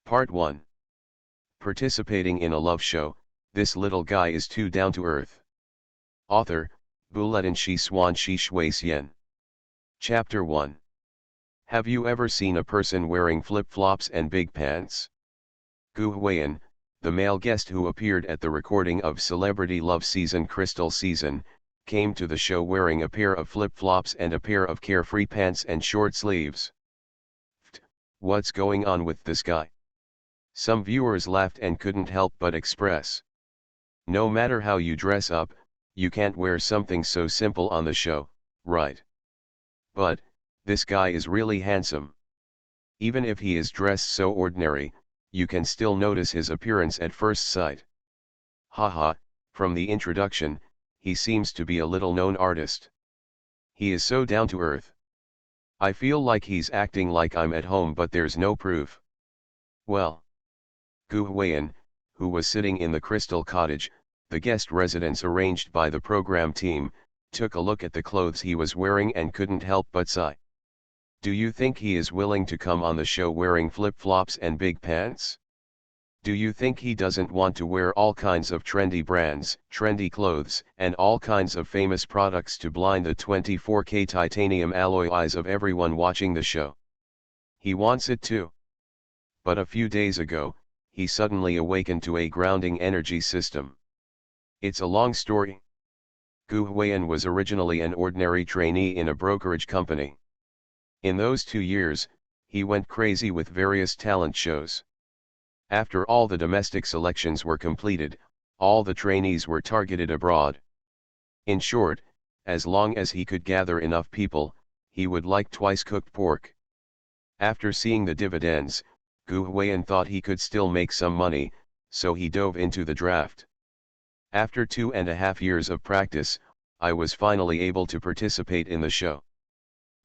Part 1. Participating in a love show, this little guy is too down to earth. Author, Buletin Shi Swan Shi Shui Xian. Chapter 1. Have you ever seen a person wearing flip-flops and big pants? Gu Huiyan, the male guest who appeared at the recording of Celebrity Love Season Crystal Season, came to the show wearing a pair of flip-flops and a pair of carefree pants and short sleeves. What's going on with this guy? Some viewers laughed and couldn't help but express. No matter how you dress up, you can't wear something so simple on the show, right? But, this guy is really handsome. Even if he is dressed so ordinary, you can still notice his appearance at first sight. Haha, from the introduction, he seems to be a little-known artist. He is so down to earth. I feel like he's acting like I'm at home, but there's no proof. Well. Gu Huiyan, who was sitting in the Crystal Cottage, the guest residence arranged by the program team, took a look at the clothes he was wearing and couldn't help but sigh. Do you think he is willing to come on the show wearing flip-flops and big pants? Do you think he doesn't want to wear all kinds of trendy brands, trendy clothes, and all kinds of famous products to blind the 24K titanium alloy eyes of everyone watching the show? He wants it too. But a few days ago, he suddenly awakened to a grounding energy system. It's a long story. Gu Huiyan was originally an ordinary trainee in a brokerage company. In those 2 years, he went crazy with various talent shows. After all the domestic selections were completed, all the trainees were targeted abroad. In short, as long as he could gather enough people, he would like twice-cooked pork. After seeing the dividends, Gu Huiyan thought he could still make some money, so he dove into the draft. After 2.5 years of practice, I was finally able to participate in the show.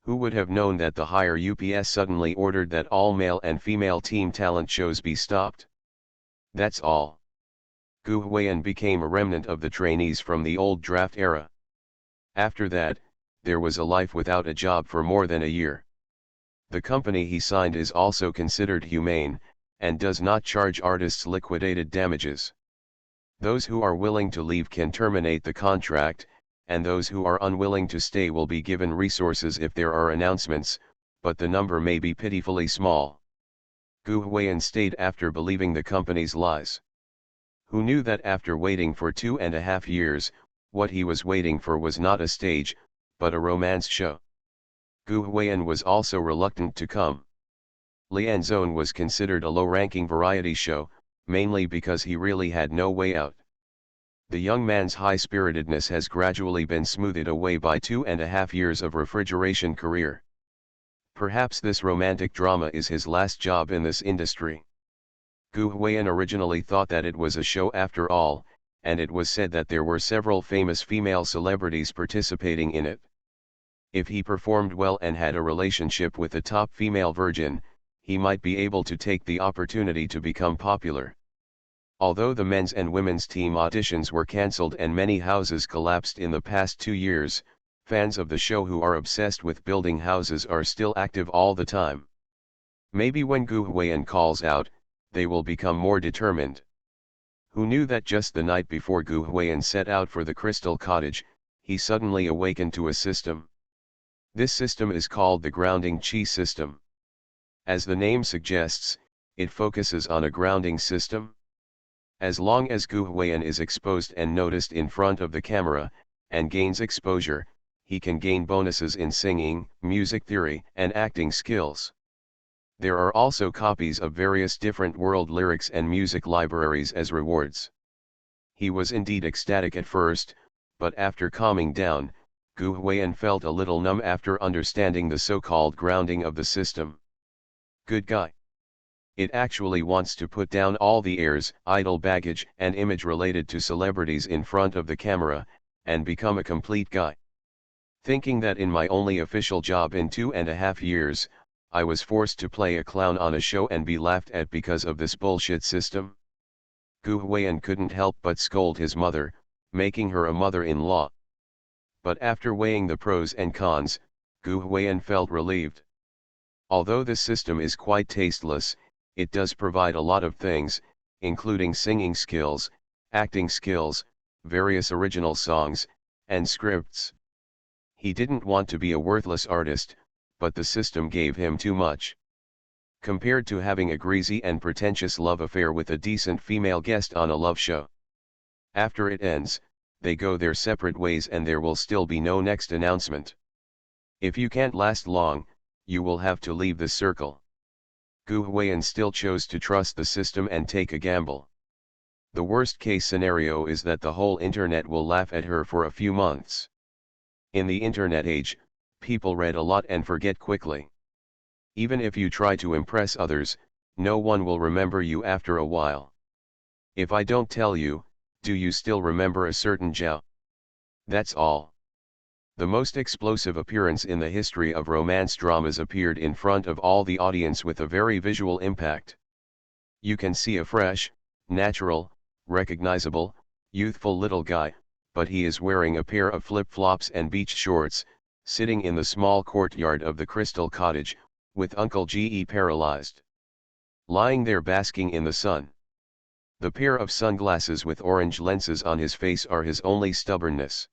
Who would have known that the higher UPS suddenly ordered that all male and female team talent shows be stopped? That's all. Gu Huiyan became a remnant of the trainees from the old draft era. After that, there was a life without a job for more than a year. The company he signed is also considered humane, and does not charge artists liquidated damages. Those who are willing to leave can terminate the contract, and those who are unwilling to stay will be given resources if there are announcements, but the number may be pitifully small. Gu Huiyan stayed after believing the company's lies. Who knew that after waiting for 2.5 years, what he was waiting for was not a stage, but a romance show? Gu Huiyan was also reluctant to come. Lian Zone was considered a low-ranking variety show, mainly because he really had no way out. The young man's high-spiritedness has gradually been smoothed away by 2.5 years of refrigeration career. Perhaps this romantic drama is his last job in this industry. Gu Huiyan originally thought that it was a show after all, and it was said that there were several famous female celebrities participating in it. If he performed well and had a relationship with a top female virgin, he might be able to take the opportunity to become popular. Although the men's and women's team auditions were cancelled and many houses collapsed in the past 2 years, fans of the show who are obsessed with building houses are still active all the time. Maybe when Gu Huiyan calls out, they will become more determined. Who knew that just the night before Gu Huiyan set out for the Crystal Cottage, he suddenly awakened to a system. This system is called the grounding chi system. As the name suggests, it focuses on a grounding system. As long as Gu Huiyan is exposed and noticed in front of the camera, and gains exposure, he can gain bonuses in singing, music theory, and acting skills. There are also copies of various different world lyrics and music libraries as rewards. He was indeed ecstatic at first, but after calming down, Gu Huiyan felt a little numb after understanding the so-called grounding of the system. Good guy. It actually wants to put down all the airs, idle baggage, and image related to celebrities in front of the camera, and become a complete guy. Thinking that in my only official job in 2.5 years, I was forced to play a clown on a show and be laughed at because of this bullshit system? Gu Huiyan couldn't help but scold his mother, making her a mother-in-law. But after weighing the pros and cons, Gu Huiyan felt relieved. Although this system is quite tasteless, it does provide a lot of things, including singing skills, acting skills, various original songs, and scripts. He didn't want to be a worthless artist, but the system gave him too much. Compared to having a greasy and pretentious love affair with a decent female guest on a love show. After it ends, they go their separate ways and there will still be no next announcement. If you can't last long, you will have to leave the circle. Gu Huiyan still chose to trust the system and take a gamble. The worst case scenario is that the whole internet will laugh at her for a few months. In the internet age, people read a lot and forget quickly. Even if you try to impress others, no one will remember you after a while. If I don't tell you, do you still remember a certain Zhao? That's all. The most explosive appearance in the history of romance dramas appeared in front of all the audience with a very visual impact. You can see a fresh, natural, recognizable, youthful little guy, but he is wearing a pair of flip-flops and beach shorts, sitting in the small courtyard of the Crystal Cottage, with Uncle Ge paralyzed. Lying there basking in the sun. The pair of sunglasses with orange lenses on his face are his only stubbornness.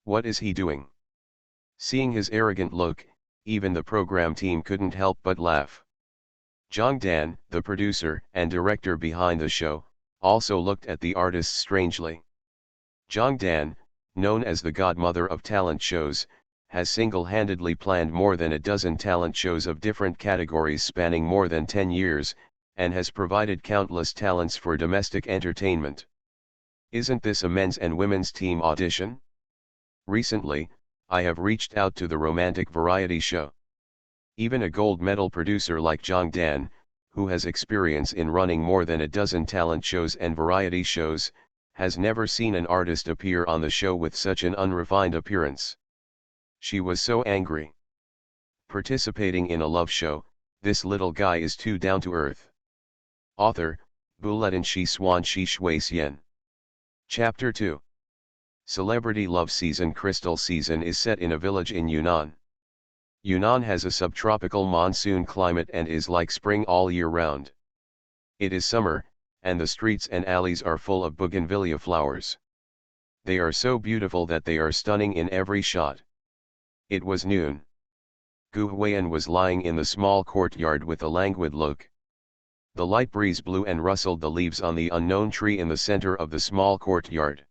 What is he doing? Seeing his arrogant look, even the program team couldn't help but laugh. Zhang Dan, the producer and director behind the show, also looked at the artists strangely. Zhang Dan, known as the godmother of talent shows, has single-handedly planned more than a dozen talent shows of different categories spanning more than 10 years, and has provided countless talents for domestic entertainment. Isn't this a men's and women's team audition? Recently, I have reached out to the romantic variety show. Even a gold medal producer like Zhang Dan, who has experience in running more than a dozen talent shows and variety shows, has never seen an artist appear on the show with such an unrefined appearance. She was so angry. Participating in a love show, this little guy is too down to earth. Author, Buletin Shi Swan Shi Shui Xian. Chapter 2. Celebrity Love Season. Crystal Season is set in a village in Yunnan. Yunnan has a subtropical monsoon climate and is like spring all year round. It is summer, and the streets and alleys are full of bougainvillea flowers. They are so beautiful that they are stunning in every shot. It was noon. Gu Huiyan was lying in the small courtyard with a languid look. The light breeze blew and rustled the leaves on the unknown tree in the center of the small courtyard.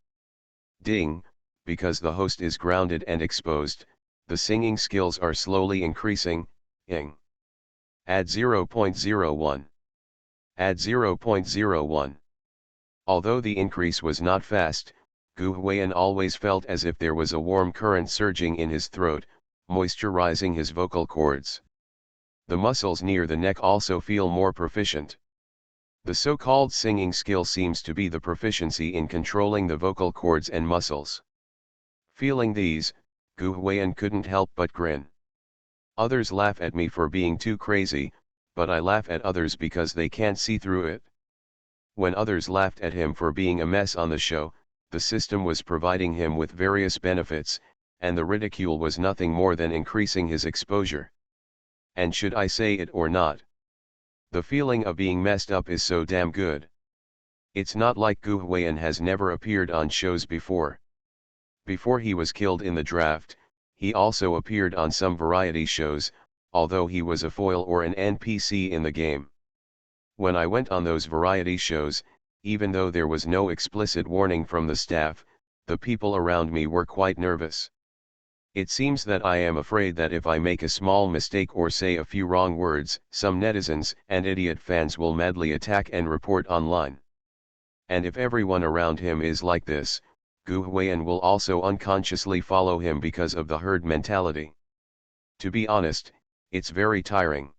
Ding, because the host is grounded and exposed, the singing skills are slowly increasing, ing. Add 0.01. Add 0.01. Although the increase was not fast, Gu Huiyan always felt as if there was a warm current surging in his throat, moisturizing his vocal cords. The muscles near the neck also feel more proficient. The so-called singing skill seems to be the proficiency in controlling the vocal cords and muscles. Feeling these, Gu Huiyan couldn't help but grin. Others laugh at me for being too crazy, but I laugh at others because they can't see through it. When others laughed at him for being a mess on the show, the system was providing him with various benefits, and the ridicule was nothing more than increasing his exposure. And should I say it or not? The feeling of being messed up is so damn good. It's not like Gu Huiyan has never appeared on shows before. Before he was killed in the draft, he also appeared on some variety shows, although he was a foil or an NPC in the game. When I went on those variety shows, even though there was no explicit warning from the staff, the people around me were quite nervous. It seems that I am afraid that if I make a small mistake or say a few wrong words, some netizens and idiot fans will madly attack and report online. And if everyone around him is like this, Gu Huiyan will also unconsciously follow him because of the herd mentality. To be honest, it's very tiring.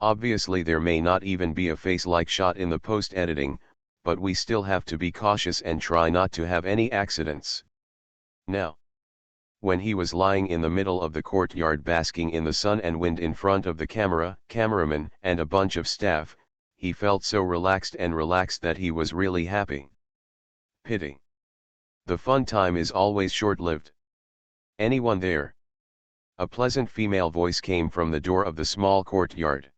Obviously there may not even be a face-like shot in the post-editing, but we still have to be cautious and try not to have any accidents. Now, when he was lying in the middle of the courtyard basking in the sun and wind in front of the camera, cameraman, and a bunch of staff, he felt so relaxed that he was really happy. Pity. The fun time is always short-lived. Anyone there? A pleasant female voice came from the door of the small courtyard.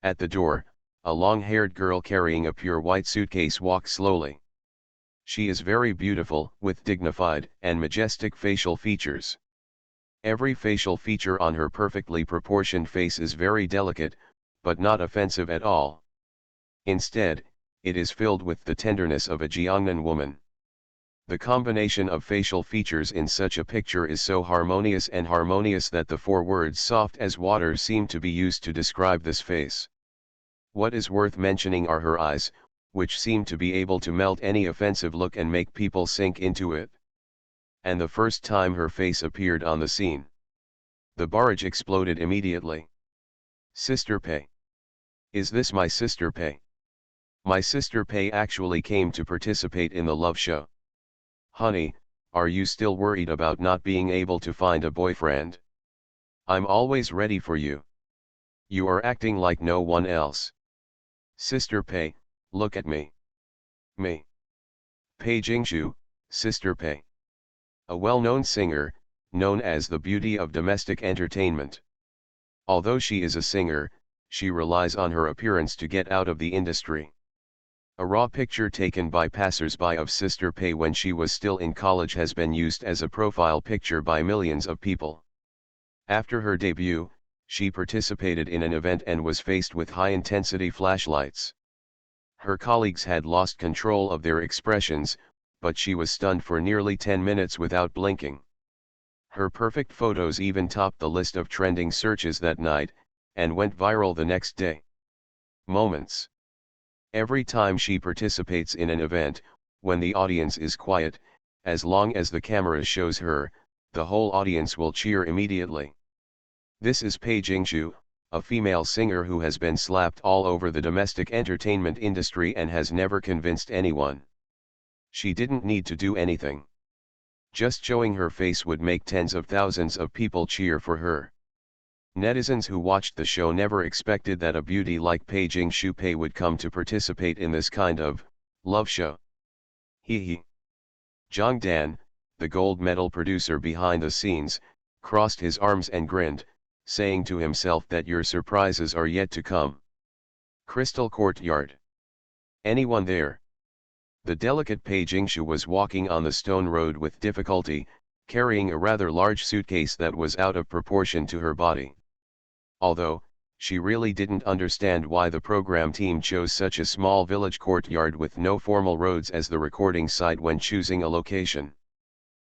At the door, a long-haired girl carrying a pure white suitcase walks slowly. She is very beautiful, with dignified and majestic facial features. Every facial feature on her perfectly proportioned face is very delicate, but not offensive at all. Instead, it is filled with the tenderness of a Jiangnan woman. The combination of facial features in such a picture is so harmonious that the four words soft as water seem to be used to describe this face. What is worth mentioning are her eyes, which seem to be able to melt any offensive look and make people sink into it. And the first time her face appeared on the scene, the barrage exploded immediately. Sister Pei. Is this my sister Pei? My sister Pei actually came to participate in the love show. Honey, are you still worried about not being able to find a boyfriend? I'm always ready for you. You are acting like no one else. Sister Pei, look at me. Me. Pei Jingshu, Sister Pei. A well-known singer, known as the beauty of domestic entertainment. Although she is a singer, she relies on her appearance to get out of the industry. A raw picture taken by passers-by of Sister Pei when she was still in college has been used as a profile picture by millions of people. After her debut, she participated in an event and was faced with high-intensity flashlights. Her colleagues had lost control of their expressions, but she was stunned for nearly 10 minutes without blinking. Her perfect photos even topped the list of trending searches that night, and went viral the next day. Moments. Every time she participates in an event, when the audience is quiet, as long as the camera shows her, the whole audience will cheer immediately. This is Pei Jingshu, a female singer who has been slapped all over the domestic entertainment industry and has never convinced anyone. She didn't need to do anything. Just showing her face would make tens of thousands of people cheer for her. Netizens who watched the show never expected that a beauty like Pei Jingshu Pei would come to participate in this kind of love show. Hee hee. Zhang Dan, the gold medal producer behind the scenes, crossed his arms and grinned, saying to himself that your surprises are yet to come. Crystal Courtyard. Anyone there? The delicate Pei Jingshu was walking on the stone road with difficulty, carrying a rather large suitcase that was out of proportion to her body. Although, she really didn't understand why the program team chose such a small village courtyard with no formal roads as the recording site when choosing a location.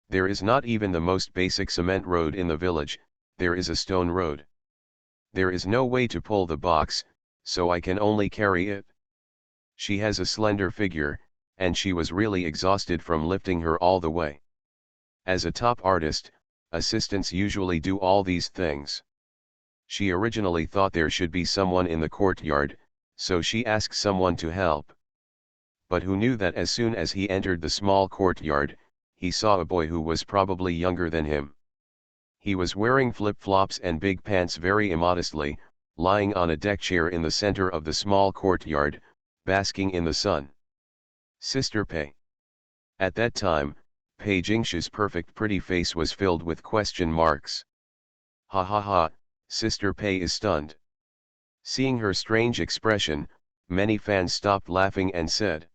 There is not even the most basic cement road in the village, there is a stone road. There is no way to pull the box, so I can only carry it. She has a slender figure, and she was really exhausted from lifting her all the way. As a top artist, assistants usually do all these things. She originally thought there should be someone in the courtyard, so she asked someone to help. But who knew that as soon as he entered the small courtyard, he saw a boy who was probably younger than him. He was wearing flip-flops and big pants very immodestly, lying on a deck chair in the center of the small courtyard, basking in the sun. Sister Pei. At that time, Pei Jingshu's perfect pretty face was filled with question marks. Ha ha ha. Sister Pei is stunned. Seeing her strange expression, many fans stopped laughing and said,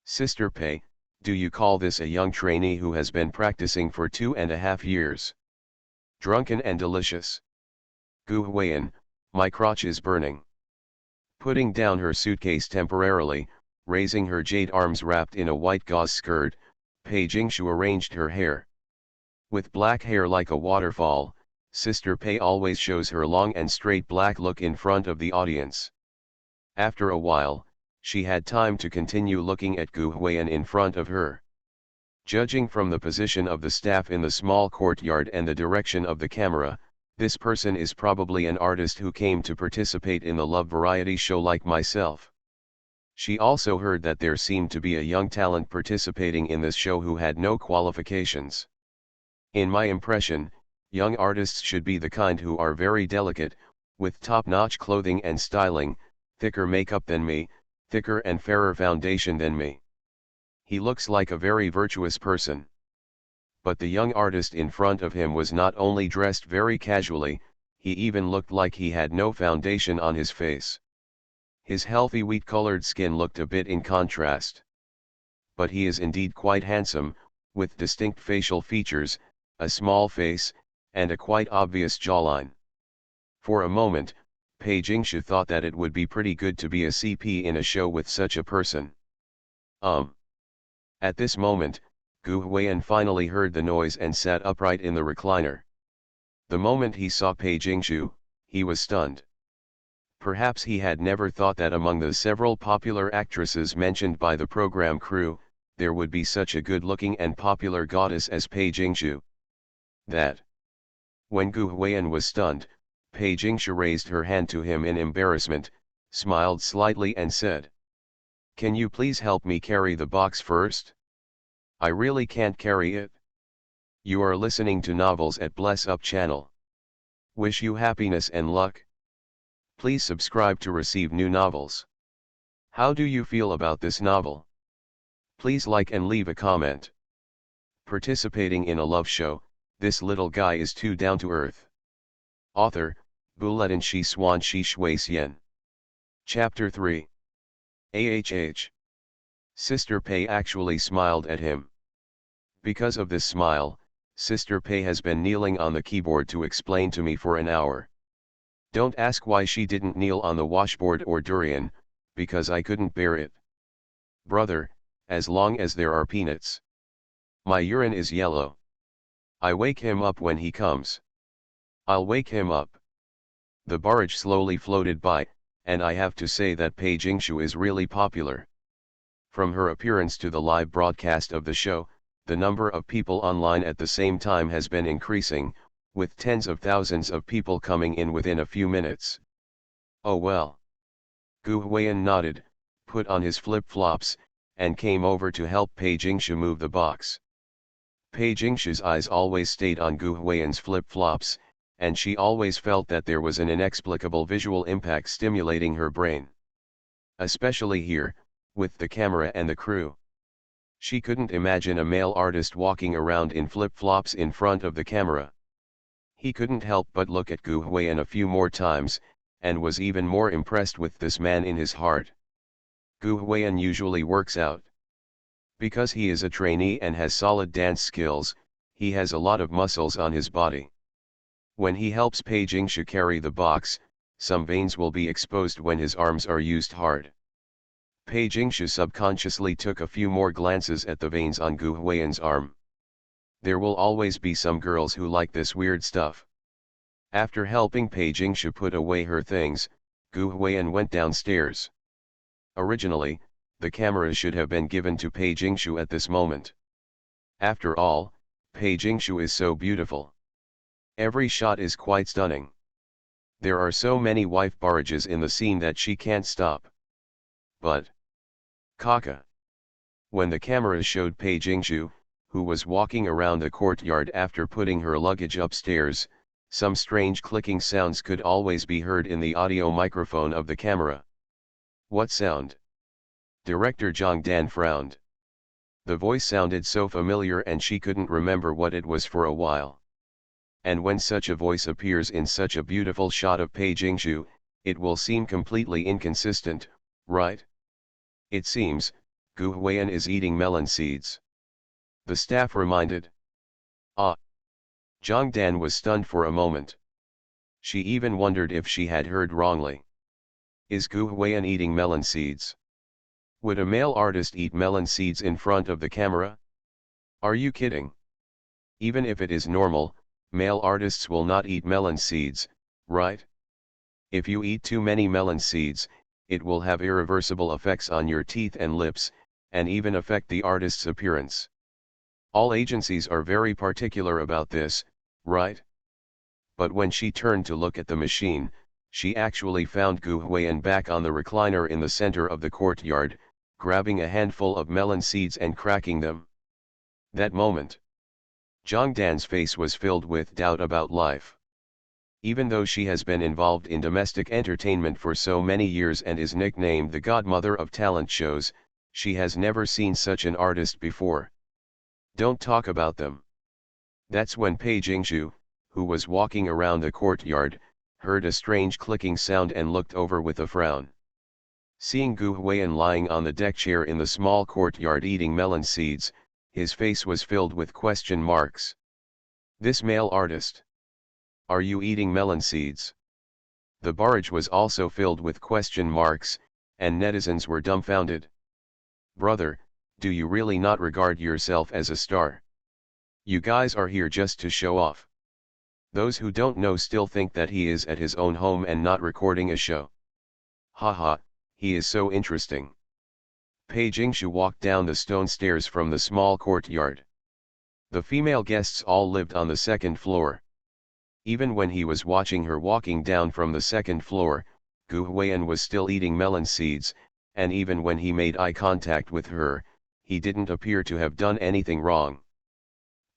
Sister Pei, do you call this a young trainee who has been practicing for 2.5 years? Drunken and delicious. Gu Huiyan, my crotch is burning. Putting down her suitcase temporarily, raising her jade arms wrapped in a white gauze skirt, Pei Jingshu arranged her hair. With black hair like a waterfall, Sister Pei always shows her long and straight black look in front of the audience. After a while, she had time to continue looking at Gu Huiyan in front of her. Judging from the position of the staff in the small courtyard and the direction of the camera, this person is probably an artist who came to participate in the love variety show like myself. She also heard that there seemed to be a young talent participating in this show who had no qualifications. In my impression, young artists should be the kind who are very delicate, with top-notch clothing and styling, thicker makeup than me, thicker and fairer foundation than me. He looks like a very virtuous person. But the young artist in front of him was not only dressed very casually, he even looked like he had no foundation on his face. His healthy wheat-colored skin looked a bit in contrast. But he is indeed quite handsome, with distinct facial features, a small face, and a quite obvious jawline. For a moment, Pei Jingshu thought that it would be pretty good to be a CP in a show with such a person. At this moment, Gu Huiyan finally heard the noise and sat upright in the recliner. The moment he saw Pei Jingshu, he was stunned. Perhaps he had never thought that among the several popular actresses mentioned by the program crew, there would be such a good-looking and popular goddess as Pei Jingshu. When Gu Huiyan was stunned, Pei Jingshu raised her hand to him in embarrassment, smiled slightly and said, "Can you please help me carry the box first? I really can't carry it." You are listening to Novels at Bless Up channel. Wish you happiness and luck. Please subscribe to receive new novels. How do you feel about this novel? Please like and leave a comment. Participating in a love show, this little guy is too down to earth. Author, Buletin Shi Swan Shi Shui Xian. Chapter 3. AHH. Sister Pei actually smiled at him. Because of this smile, Sister Pei has been kneeling on the keyboard to explain to me for an hour. Don't ask why she didn't kneel on the washboard or durian, because I couldn't bear it. Brother, as long as there are peanuts. My urine is yellow. I wake him up when he comes. I'll wake him up. The barrage slowly floated by, and I have to say that Pei Jingshu is really popular. From her appearance to the live broadcast of the show, the number of people online at the same time has been increasing, with tens of thousands of people coming in within a few minutes. Oh well. Gu Huiyan nodded, put on his flip-flops, and came over to help Pei Jingshu move the box. Pei Jingshu's eyes always stayed on Gu Huiyan's flip-flops, and she always felt that there was an inexplicable visual impact stimulating her brain. Especially here, with the camera and the crew. She couldn't imagine a male artist walking around in flip-flops in front of the camera. He couldn't help but look at Gu Huiyan a few more times, and was even more impressed with this man in his heart. Gu Huiyan usually works out. Because he is a trainee and has solid dance skills, he has a lot of muscles on his body. When he helps Pei Jingshu carry the box, some veins will be exposed when his arms are used hard. Pei Jingshu subconsciously took a few more glances at the veins on Gu Huiyan's arm. There will always be some girls who like this weird stuff. After helping Pei Jingshu put away her things, Gu Huiyan went downstairs. Originally, the camera should have been given to Pei Jingshu at this moment. After all, Pei Jingshu is so beautiful. Every shot is quite stunning. There are so many wife barrages in the scene that she can't stop. But Kaka. When the camera showed Pei Jingshu, who was walking around the courtyard after putting her luggage upstairs, some strange clicking sounds could always be heard in the audio microphone of the camera. What sound? Director Zhang Dan frowned. The voice sounded so familiar and she couldn't remember what it was for a while. And when such a voice appears in such a beautiful shot of Pei Jingshu, it will seem completely inconsistent, right? It seems, Gu Huiyan is eating melon seeds. The staff reminded. Ah! Zhang Dan was stunned for a moment. She even wondered if she had heard wrongly. Is Gu Huiyan eating melon seeds? Would a male artist eat melon seeds in front of the camera? Are you kidding? Even if it is normal, male artists will not eat melon seeds, right? If you eat too many melon seeds, it will have irreversible effects on your teeth and lips, and even affect the artist's appearance. All agencies are very particular about this, right? But when she turned to look at the machine, she actually found Gu Huiyan back on the recliner in the center of the courtyard, grabbing a handful of melon seeds and cracking them. That moment, Zhang Dan's face was filled with doubt about life. Even though she has been involved in domestic entertainment for so many years and is nicknamed the godmother of talent shows, she has never seen such an artist before. Don't talk about them. That's when Pei Jingshu, who was walking around the courtyard, heard a strange clicking sound and looked over with a frown. Seeing Gu Huiyan lying on the deck chair in the small courtyard eating melon seeds, his face was filled with question marks. This male artist. Are you eating melon seeds? The barrage was also filled with question marks, and netizens were dumbfounded. Brother, do you really not regard yourself as a star? You guys are here just to show off. Those who don't know still think that he is at his own home and not recording a show. Haha, he is so interesting. Pei Jingshu walked down the stone stairs from the small courtyard. The female guests all lived on the second floor. Even when he was watching her walking down from the second floor, Gu Huiyan was still eating melon seeds, and even when he made eye contact with her, he didn't appear to have done anything wrong.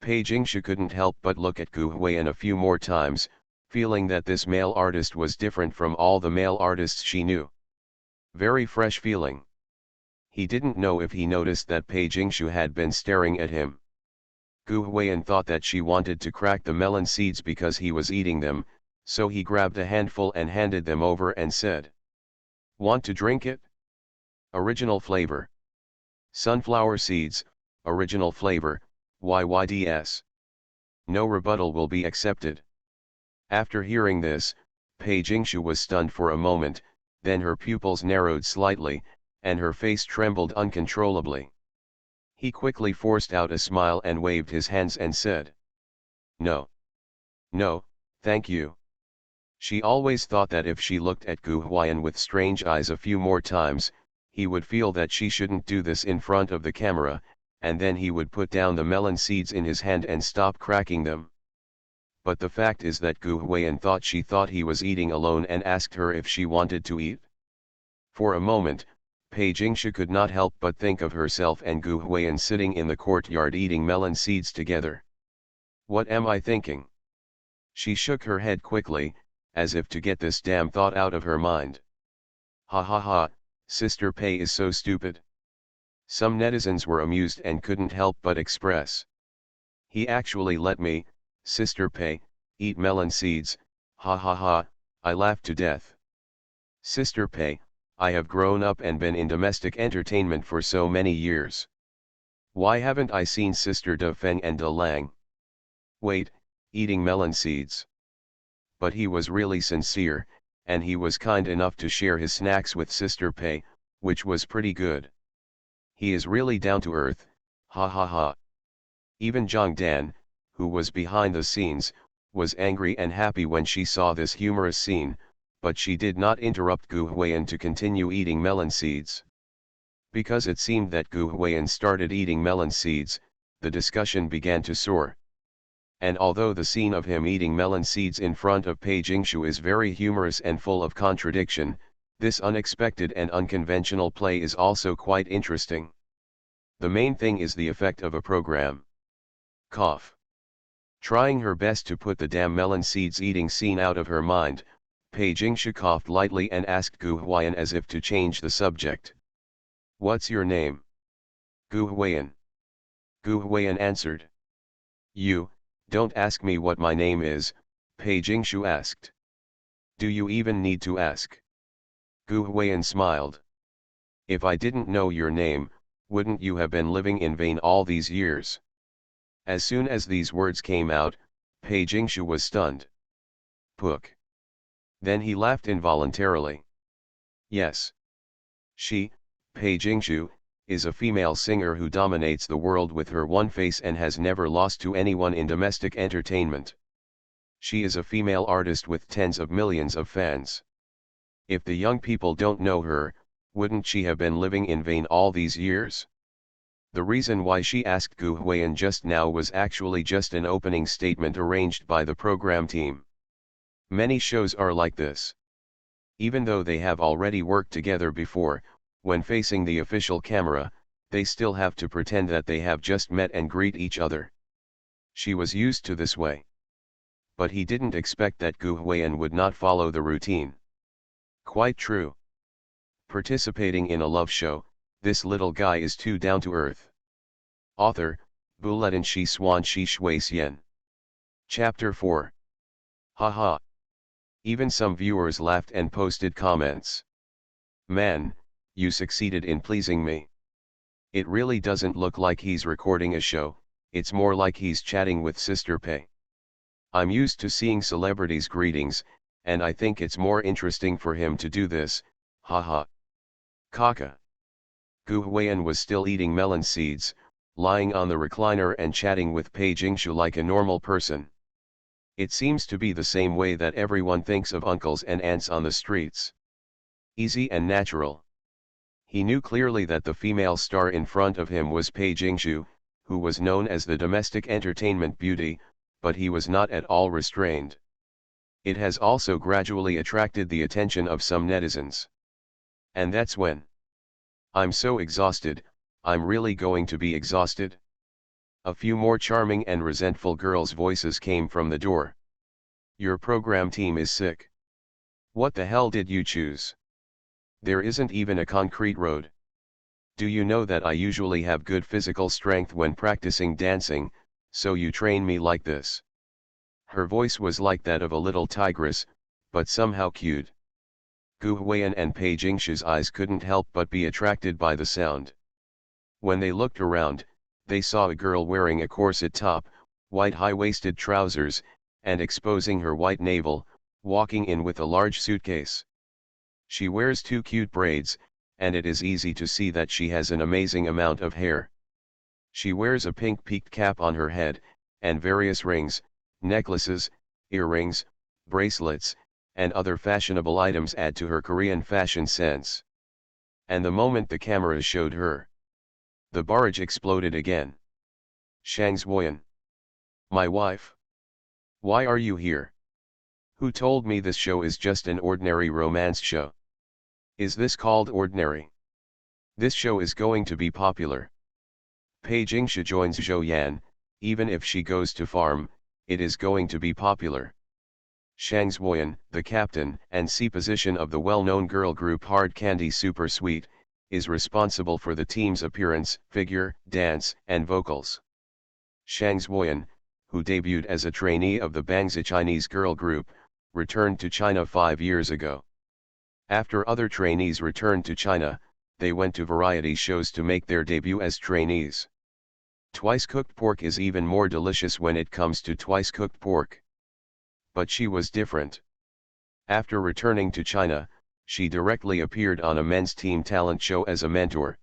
Pei Jingshu couldn't help but look at Gu Huiyan a few more times, feeling that this male artist was different from all the male artists she knew. Very fresh feeling. He didn't know if he noticed that Pei Jingshu had been staring at him. Gu Huiyan thought that she wanted to crack the melon seeds because he was eating them, so he grabbed a handful and handed them over and said, "Want to drink it? Original flavor. Sunflower seeds, original flavor, YYDS. No rebuttal will be accepted." After hearing this, Pei Jingshu was stunned for a moment, then her pupils narrowed slightly, and her face trembled uncontrollably. He quickly forced out a smile and waved his hands and said, "No. No, thank you." She always thought that if she looked at Gu Huiyan with strange eyes a few more times, he would feel that she shouldn't do this in front of the camera, and then he would put down the melon seeds in his hand and stop cracking them. But the fact is that Gu Huiyan thought she thought he was eating alone and asked her if she wanted to eat. For a moment, Pei Jingshu could not help but think of herself and Gu Huiyan sitting in the courtyard eating melon seeds together. What am I thinking? She shook her head quickly, as if to get this damn thought out of her mind. Ha ha ha, Sister Pei is so stupid. Some netizens were amused and couldn't help but express. He actually let me, Sister Pei, eat melon seeds, ha ha ha, I laughed to death. Sister Pei, I have grown up and been in domestic entertainment for so many years. Why haven't I seen Sister De Feng and De Lang? Wait, eating melon seeds. But he was really sincere, and he was kind enough to share his snacks with Sister Pei, which was pretty good. He is really down to earth, ha ha ha. Even Zhang Dan, who was behind the scenes, was angry and happy when she saw this humorous scene, but she did not interrupt Gu Huiyan to continue eating melon seeds. Because it seemed that Gu Huiyan started eating melon seeds, the discussion began to soar. And although the scene of him eating melon seeds in front of Pei Jingshu is very humorous and full of contradiction, this unexpected and unconventional play is also quite interesting. The main thing is the effect of a program. Cough. Trying her best to put the damn melon seeds eating scene out of her mind, Pei Jingshu coughed lightly and asked Gu Huiyan as if to change the subject. What's your name? Gu Huiyan. Gu Huiyan answered. You, don't ask me what my name is, Pei Jingshu asked. Do you even need to ask? Gu Huiyan smiled. If I didn't know your name, wouldn't you have been living in vain all these years? As soon as these words came out, Pei Jingshu was stunned. Pook. Then he laughed involuntarily. Yes. She, Pei Jingshu, is a female singer who dominates the world with her one face and has never lost to anyone in domestic entertainment. She is a female artist with tens of millions of fans. If the young people don't know her, wouldn't she have been living in vain all these years? The reason why she asked Gu Huiyan just now was actually just an opening statement arranged by the program team. Many shows are like this. Even though they have already worked together before, when facing the official camera, they still have to pretend that they have just met and greet each other. She was used to this way. But he didn't expect that Gu Huiyan would not follow the routine. Quite true. Participating in a love show, this little guy is too down to earth. Author, Buletin Shi Swan Shi Shui Xian. Chapter 4. Haha. Even some viewers laughed and posted comments. Man, you succeeded in pleasing me. It really doesn't look like he's recording a show, it's more like he's chatting with Sister Pei. I'm used to seeing celebrities' greetings, and I think it's more interesting for him to do this, haha. Kaka. Gu Huiyan was still eating melon seeds, lying on the recliner and chatting with Pei Jingshu like a normal person. It seems to be the same way that everyone thinks of uncles and aunts on the streets. Easy and natural. He knew clearly that the female star in front of him was Pei Jingshu, who was known as the domestic entertainment beauty, but he was not at all restrained. It has also gradually attracted the attention of some netizens. And that's when. I'm so exhausted, I'm really going to be exhausted. A few more charming and resentful girls' voices came from the door. Your program team is sick. What the hell did you choose? There isn't even a concrete road. Do you know that I usually have good physical strength when practicing dancing, so you train me like this? Her voice was like that of a little tigress, but somehow cute. Gu Huiyan and Pei Jingshu's eyes couldn't help but be attracted by the sound. When they looked around, they saw a girl wearing a corset top, white high-waisted trousers, and exposing her white navel, walking in with a large suitcase. She wears two cute braids, and it is easy to see that she has an amazing amount of hair. She wears a pink peaked cap on her head, and various rings, necklaces, earrings, bracelets, and other fashionable items add to her Korean fashion sense. And the moment the camera showed her, the barrage exploded again. Shang Zhuoyan. My wife? Why are you here? Who told me this show is just an ordinary romance show? Is this called ordinary? This show is going to be popular. Pei Jingshu joins Zhou Yan, even if she goes to farm, it is going to be popular. Shang Zhuoyan, the captain and C position of the well-known girl group Hard Candy Super Sweet, is responsible for the team's appearance, figure, dance, and vocals. Shang Zhuoyan, who debuted as a trainee of the Bangzi Chinese girl group, returned to China 5 years ago. After other trainees returned to China, they went to variety shows to make their debut as trainees. Twice-cooked pork is even more delicious when it comes to twice-cooked pork. But she was different. After returning to China, she directly appeared on a men's team talent show as a mentor.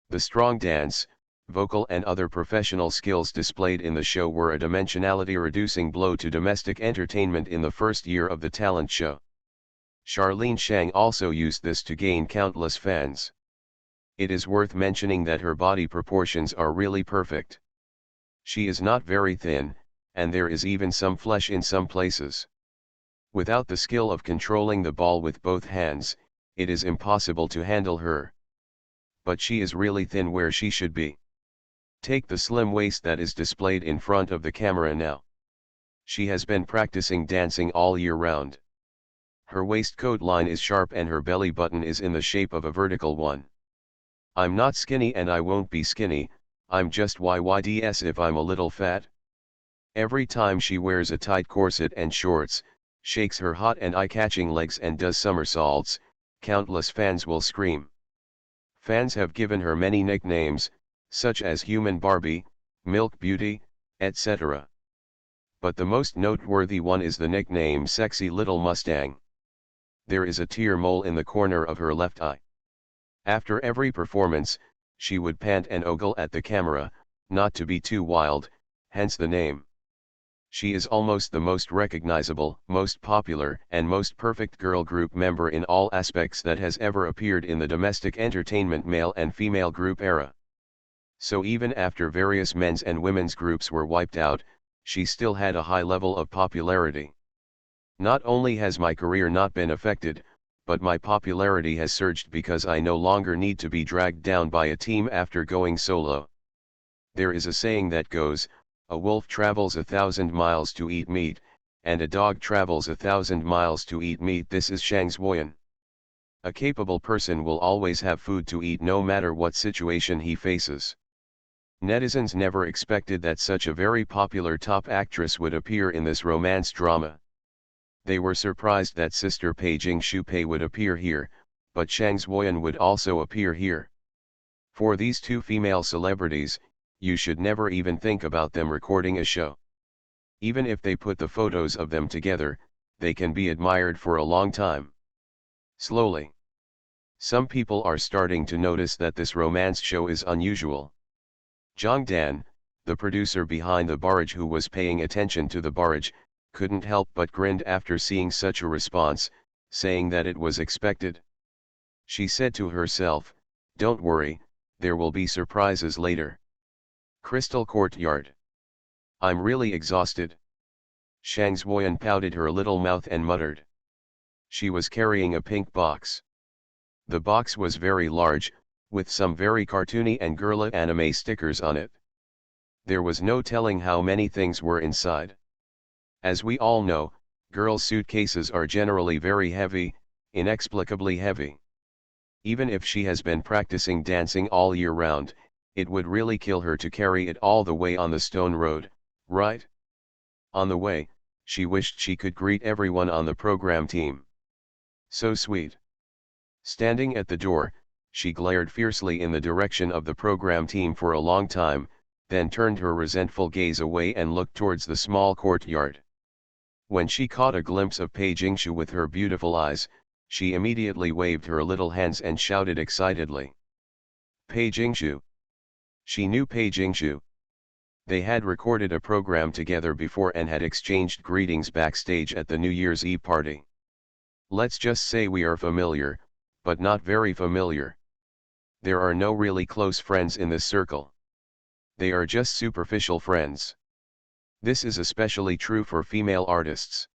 The strong dance, vocal and other professional skills displayed in the show were a dimensionality-reducing blow to domestic entertainment in the first year of the talent show. Charlene Shang also used this to gain countless fans. It is worth mentioning that her body proportions are really perfect. She is not very thin, and there is even some flesh in some places. Without the skill of controlling the ball with both hands, it is impossible to handle her. But she is really thin where she should be. Take the slim waist that is displayed in front of the camera now. She has been practicing dancing all year round. Her waistcoat line is sharp and her belly button is in the shape of a vertical one. I'm not skinny and I won't be skinny, I'm just YYDS if I'm a little fat. Every time she wears a tight corset and shorts, shakes her hot and eye-catching legs and does somersaults, countless fans will scream. Fans have given her many nicknames, such as Human Barbie, Milk Beauty, etc. But the most noteworthy one is the nickname Sexy Little Mustang. There is a tear mole in the corner of her left eye. After every performance, she would pant and ogle at the camera, not to be too wild, hence the name. She is almost the most recognizable, most popular, and most perfect girl group member in all aspects that has ever appeared in the domestic entertainment male and female group era. So even after various men's and women's groups were wiped out, she still had a high level of popularity. Not only has my career not been affected, but my popularity has surged because I no longer need to be dragged down by a team after going solo. There is a saying that goes, a wolf travels 1,000 miles to eat meat, and a dog travels 1,000 miles to eat meat. This is Shang Zhuoyan. A capable person will always have food to eat no matter what situation he faces. Netizens never expected that such a very popular top actress would appear in this romance drama. They were surprised that sister Pei Jingshu would appear here, but Shang Zuoyan would also appear here. For these two female celebrities, you should never even think about them recording a show. Even if they put the photos of them together, they can be admired for a long time. Slowly, some people are starting to notice that this romance show is unusual. Zhang Dan, the producer behind the barrage who was paying attention to the barrage, couldn't help but grinned after seeing such a response, saying that it was expected. She said to herself, "Don't worry, there will be surprises later." Crystal Courtyard. I'm really exhausted. Shang Zuoyan pouted her little mouth and muttered. She was carrying a pink box. The box was very large, with some very cartoony and girly anime stickers on it. There was no telling how many things were inside. As we all know, girls' suitcases are generally very heavy, inexplicably heavy. Even if she has been practicing dancing all year round, it would really kill her to carry it all the way on the stone road, right? On the way, she wished she could greet everyone on the program team. So sweet. Standing at the door, she glared fiercely in the direction of the program team for a long time, then turned her resentful gaze away and looked towards the small courtyard. When she caught a glimpse of Pei Jingshu with her beautiful eyes, she immediately waved her little hands and shouted excitedly. Pei Jingshu. She knew Pei Jingshu. They had recorded a program together before and had exchanged greetings backstage at the New Year's Eve party. Let's just say we are familiar, but not very familiar. There are no really close friends in this circle. They are just superficial friends. This is especially true for female artists.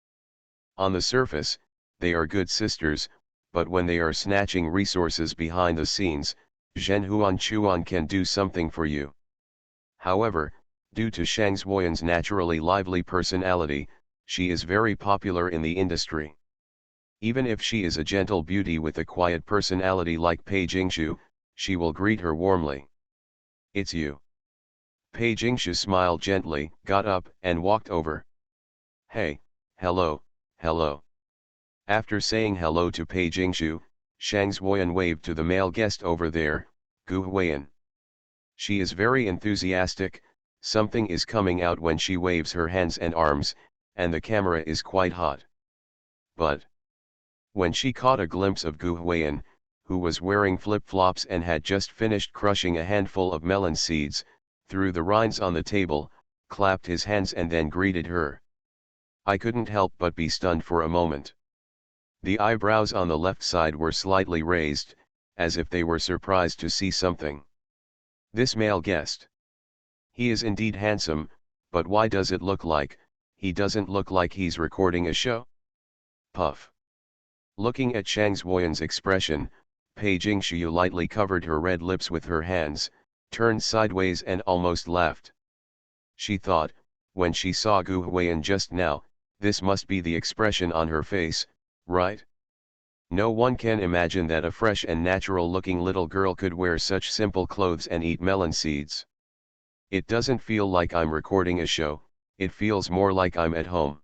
On the surface, they are good sisters, but when they are snatching resources behind the scenes, Zhen Huan Chuan can do something for you. However, due to Shang Zuoyan's naturally lively personality, she is very popular in the industry. Even if she is a gentle beauty with a quiet personality like Pei Jingshu, she will greet her warmly. It's you. Pei Jingshu smiled gently, got up, and walked over. Hey, hello, hello. After saying hello to Pei Jingshu, Shang Zuoyan waved to the male guest over there, Gu Huiyan. She is very enthusiastic, something is coming out when she waves her hands and arms, and the camera is quite hot. But when she caught a glimpse of Gu Huiyan, who was wearing flip-flops and had just finished crushing a handful of melon seeds, threw the rinds on the table, clapped his hands and then greeted her. I couldn't help but be stunned for a moment. The eyebrows on the left side were slightly raised, as if they were surprised to see something. This male guest. He is indeed handsome, but why does it look like, he doesn't look like he's recording a show? Puff. Looking at Shang Zuoyan's expression, Pei Jingshu lightly covered her red lips with her hands, turned sideways and almost laughed. She thought, when she saw Gu Huiyan just now, this must be the expression on her face, right? No one can imagine that a fresh and natural-looking little girl could wear such simple clothes and eat melon seeds. It doesn't feel like I'm recording a show, it feels more like I'm at home.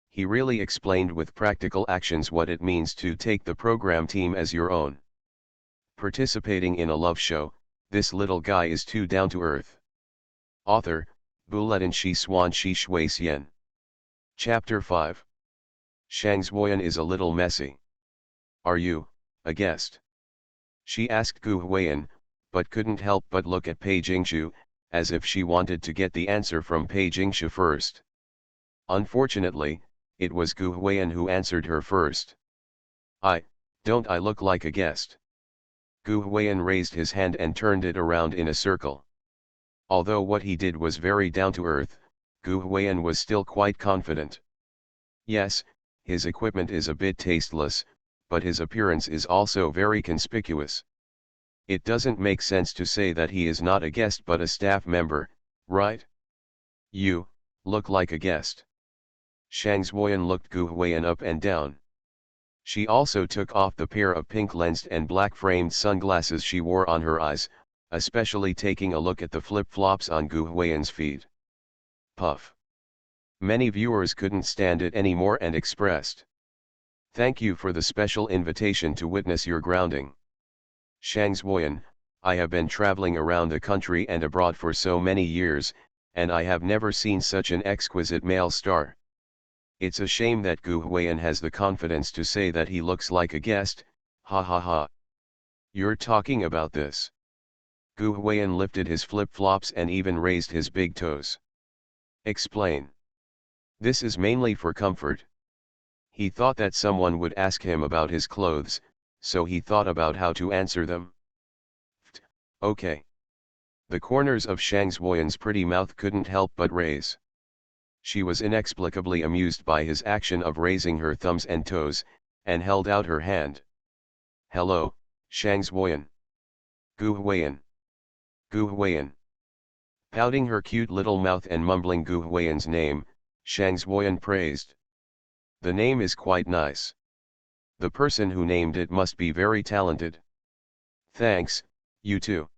He really explained with practical actions what it means to take the program team as your own. Participating in a love show, this little guy is too down to earth. Author, Buletin Shi Swan Shi Shui Xian. Chapter 5. Shang Zuoyan is a little messy. Are you, a guest? She asked Gu Huiyan, but couldn't help but look at Pei Jingshu, as if she wanted to get the answer from Pei Jingshu first. Unfortunately, it was Gu Huiyan who answered her first. Don't I look like a guest? Gu Huiyan raised his hand and turned it around in a circle. Although what he did was very down to earth, Gu Huiyan was still quite confident. Yes, his equipment is a bit tasteless, but his appearance is also very conspicuous. It doesn't make sense to say that he is not a guest but a staff member, right? You look like a guest. Shang Zuoyan looked Gu Huiyan up and down. She also took off the pair of pink-lensed and black-framed sunglasses she wore on her eyes, especially taking a look at the flip-flops on Gu Huiyan's feet. Puff. Many viewers couldn't stand it anymore and expressed Thank you for the special invitation to witness your grounding. Shangzhuoyan, I have been traveling around the country and abroad for so many years, and I have never seen such an exquisite male star. It's a shame that Gu Huiyan has the confidence to say that he looks like a guest, ha ha ha. You're talking about this. Gu Huiyan lifted his flip-flops and even raised his big toes. Explain. This is mainly for comfort. He thought that someone would ask him about his clothes, so he thought about how to answer them. Okay. The corners of Shangzhuoyan's pretty mouth couldn't help but raise. She was inexplicably amused by his action of raising her thumbs and toes, and held out her hand. Hello, Shangzhuoyan. Gu Huiyan. Gu Huiyan. Pouting her cute little mouth and mumbling Gu Huiyan's name, Shangzhuoyan praised. The name is quite nice. The person who named it must be very talented. Thanks, you too.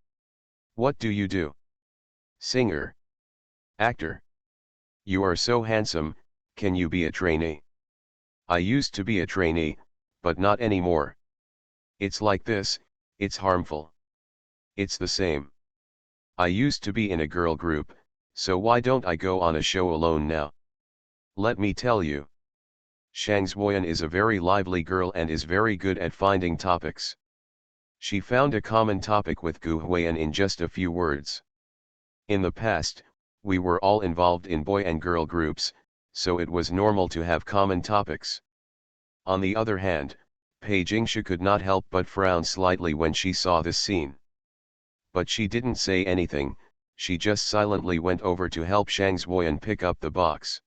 What do you do? Singer. Actor. You are so handsome, can you be a trainee? I used to be a trainee, but not anymore. It's like this, it's harmful. It's the same. I used to be in a girl group, so why don't I go on a show alone now? Let me tell you. Shangzhuoyan is a very lively girl and is very good at finding topics. She found a common topic with Gu Huiyan in just a few words. In the past, we were all involved in boy and girl groups, so it was normal to have common topics. On the other hand, Pei Jingshu could not help but frown slightly when she saw this scene. But she didn't say anything, she just silently went over to help Shangzhuoyan pick up the box.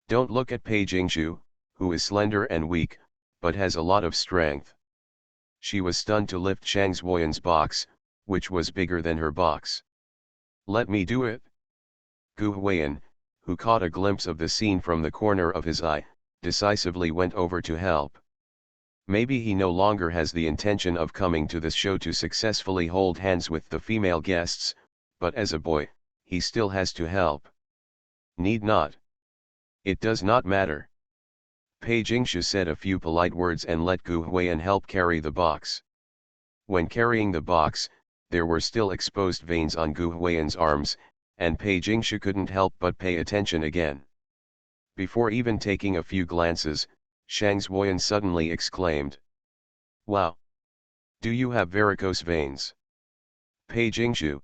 Don't look at Pei Jingshu, who is slender and weak, but has a lot of strength. She was stunned to lift Shangzhuoyan's box, which was bigger than her box. Let me do it. Gu Huiyan, who caught a glimpse of the scene from the corner of his eye, decisively went over to help. Maybe he no longer has the intention of coming to this show to successfully hold hands with the female guests, but as a boy, he still has to help. Need not. It does not matter. Pei Jingshu said a few polite words and let Gu Huiyan help carry the box. When carrying the box, there were still exposed veins on Gu Huiyan's arms, and Pei Jingshu couldn't help but pay attention again. Before even taking a few glances, Shangzhuoyan suddenly exclaimed. Wow! Do you have varicose veins? Pei Jingshu.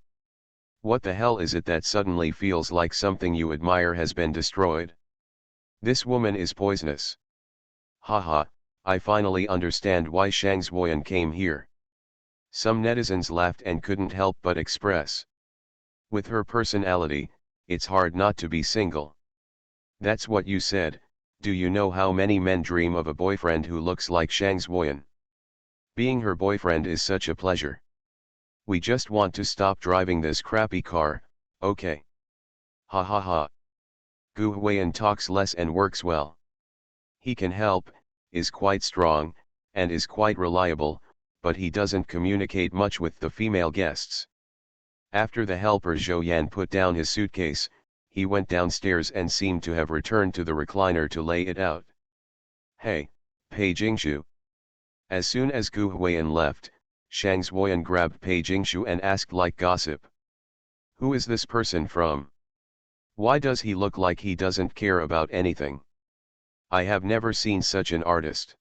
What the hell is it that suddenly feels like something you admire has been destroyed? This woman is poisonous. Haha, I finally understand why Shangzhuoyan came here. Some netizens laughed and couldn't help but express. With her personality, it's hard not to be single. That's what you said. Do you know how many men dream of a boyfriend who looks like Shangzhuoyan? Being her boyfriend is such a pleasure. We just want to stop driving this crappy car, okay? Ha ha ha. Gu Huiyan talks less and works well. He can help, is quite strong, and is quite reliable, but he doesn't communicate much with the female guests. After the helper Zhou Yan put down his suitcase, he went downstairs and seemed to have returned to the recliner to lay it out. Hey, Pei Jingshu. As soon as Gu Huiyan left, Shangzhuoyan grabbed Pei Jingshu and asked like gossip. Who is this person from? Why does he look like he doesn't care about anything? I have never seen such an artist.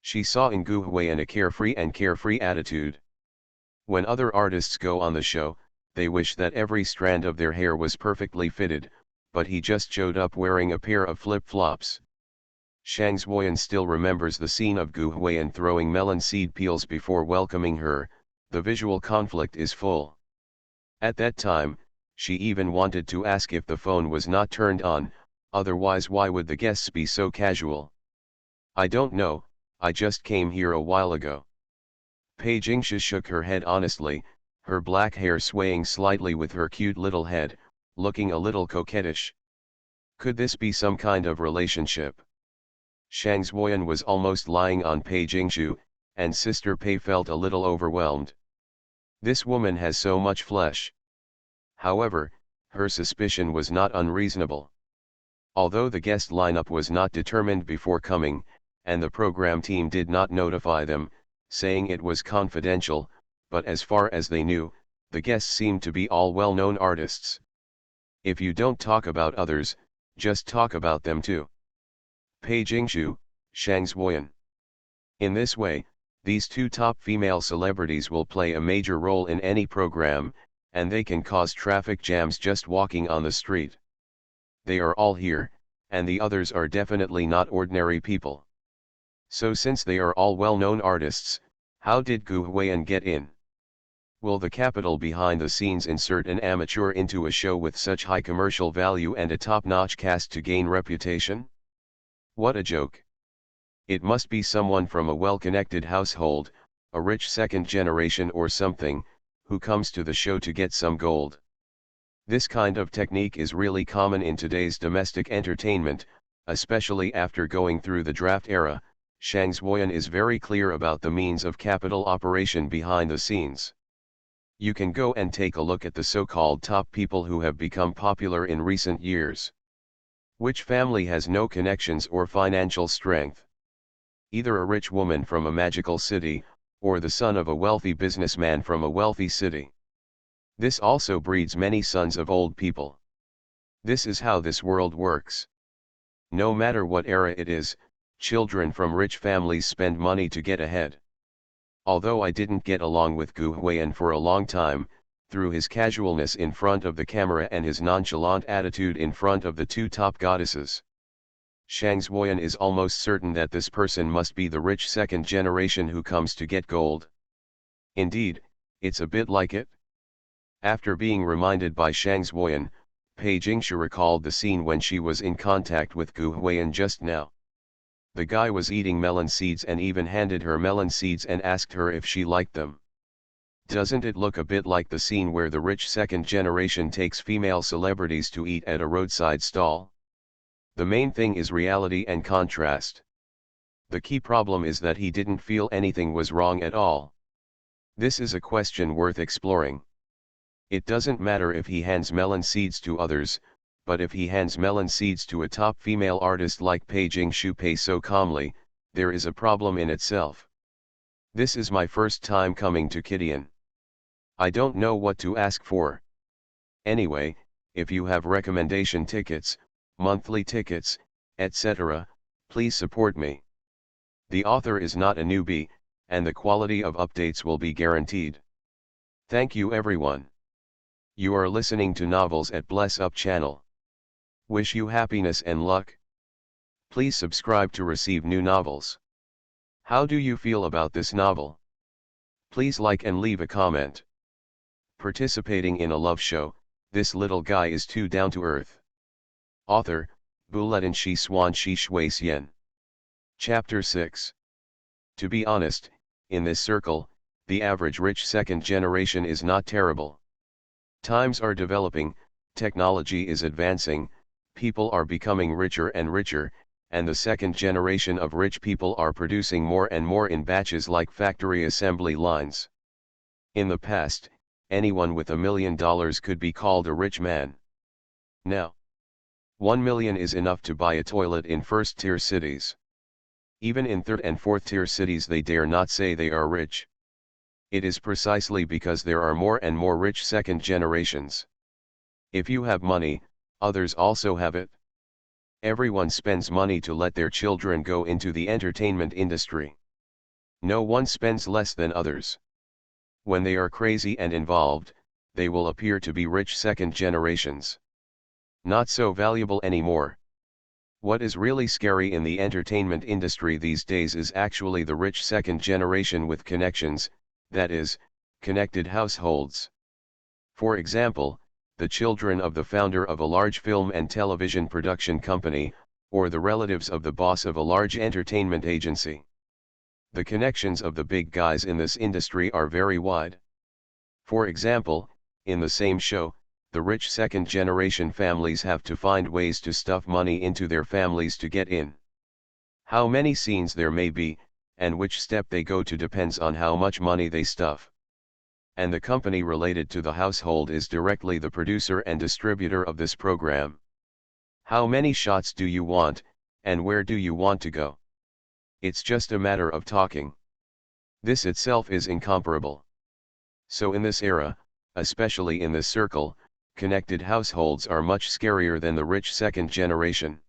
She saw in Gu Huiyan a carefree attitude. When other artists go on the show, they wish that every strand of their hair was perfectly fitted, but he just showed up wearing a pair of flip-flops. Shangzhuoyan still remembers the scene of Gu Huiyan throwing melon seed peels before welcoming her. The visual conflict is full. At that time, she even wanted to ask if the phone was not turned on, otherwise why would the guests be so casual? I don't know, I just came here a while ago. Pei Jingshu shook her head honestly, her black hair swaying slightly with her cute little head, looking a little coquettish. Could this be some kind of relationship? Shangzhuoyan was almost lying on Pei Jingshu, and Sister Pei felt a little overwhelmed. This woman has so much flesh. However, her suspicion was not unreasonable. Although the guest lineup was not determined before coming, and the program team did not notify them, saying it was confidential, but as far as they knew, the guests seemed to be all well-known artists. If you don't talk about others, just talk about them too. Pei Jingshu, Shang Zhuoyan. In this way, these two top female celebrities will play a major role in any program, and they can cause traffic jams just walking on the street. They are all here, and the others are definitely not ordinary people. So since they are all well-known artists, how did Gu Huiyan get in? Will the capital behind the scenes insert an amateur into a show with such high commercial value and a top-notch cast to gain reputation? What a joke. It must be someone from a well-connected household, a rich second generation or something, who comes to the show to get some gold. This kind of technique is really common in today's domestic entertainment, especially after going through the draft era. Shang Zhuoyan is very clear about the means of capital operation behind the scenes. You can go and take a look at the so-called top people who have become popular in recent years. Which family has no connections or financial strength? Either a rich woman from a magical city, or the son of a wealthy businessman from a wealthy city. This also breeds many sons of old people. This is how this world works. No matter what era it is, children from rich families spend money to get ahead. Although I didn't get along with Gu Huiyan for a long time, through his casualness in front of the camera and his nonchalant attitude in front of the two top goddesses, Shang Zhuoyan is almost certain that this person must be the rich second generation who comes to get gold. Indeed, it's a bit like it. After being reminded by Shang Zhuoyan, Pei Jingshu recalled the scene when she was in contact with Gu Huiyan just now. The guy was eating melon seeds and even handed her melon seeds and asked her if she liked them. Doesn't it look a bit like the scene where the rich second generation takes female celebrities to eat at a roadside stall? The main thing is reality and contrast. The key problem is that he didn't feel anything was wrong at all. This is a question worth exploring. It doesn't matter if he hands melon seeds to others, but if he hands melon seeds to a top female artist like Pei Jingshu Pei so calmly, there is a problem in itself. This is my first time coming to Kidian. I don't know what to ask for. Anyway, if you have recommendation tickets, monthly tickets, etc., please support me. The author is not a newbie, and the quality of updates will be guaranteed. Thank you everyone. You are listening to Novels at Bless Up channel. Wish you happiness and luck. Please subscribe to receive new novels. How do you feel about this novel? Please like and leave a comment. Participating in a love show, this little guy is too down to earth. Author, Buletin Shi Swan Shi Shui Xian. Chapter 6. To be honest, in this circle, the average rich second generation is not terrible. Times are developing, technology is advancing, people are becoming richer and richer, and the second generation of rich people are producing more and more in batches like factory assembly lines. In the past, anyone with $1 million could be called a rich man. Now, 1 million is enough to buy a toilet in first-tier cities. Even in third and fourth-tier cities they dare not say they are rich. It is precisely because there are more and more rich second generations. If you have money, others also have it. Everyone spends money to let their children go into the entertainment industry. No one spends less than others. When they are crazy and involved, they will appear to be rich second generations. Not so valuable anymore. What is really scary in the entertainment industry these days is actually the rich second generation with connections, that is, connected households. For example, the children of the founder of a large film and television production company, or the relatives of the boss of a large entertainment agency. The connections of the big guys in this industry are very wide. For example, in the same show, the rich second generation families have to find ways to stuff money into their families to get in. How many scenes there may be, and which step they go to depends on how much money they stuff. And the company related to the household is directly the producer and distributor of this program. How many shots do you want, and where do you want to go? It's just a matter of talking. This itself is incomparable. So in this era, especially in this circle, connected households are much scarier than the rich second generation.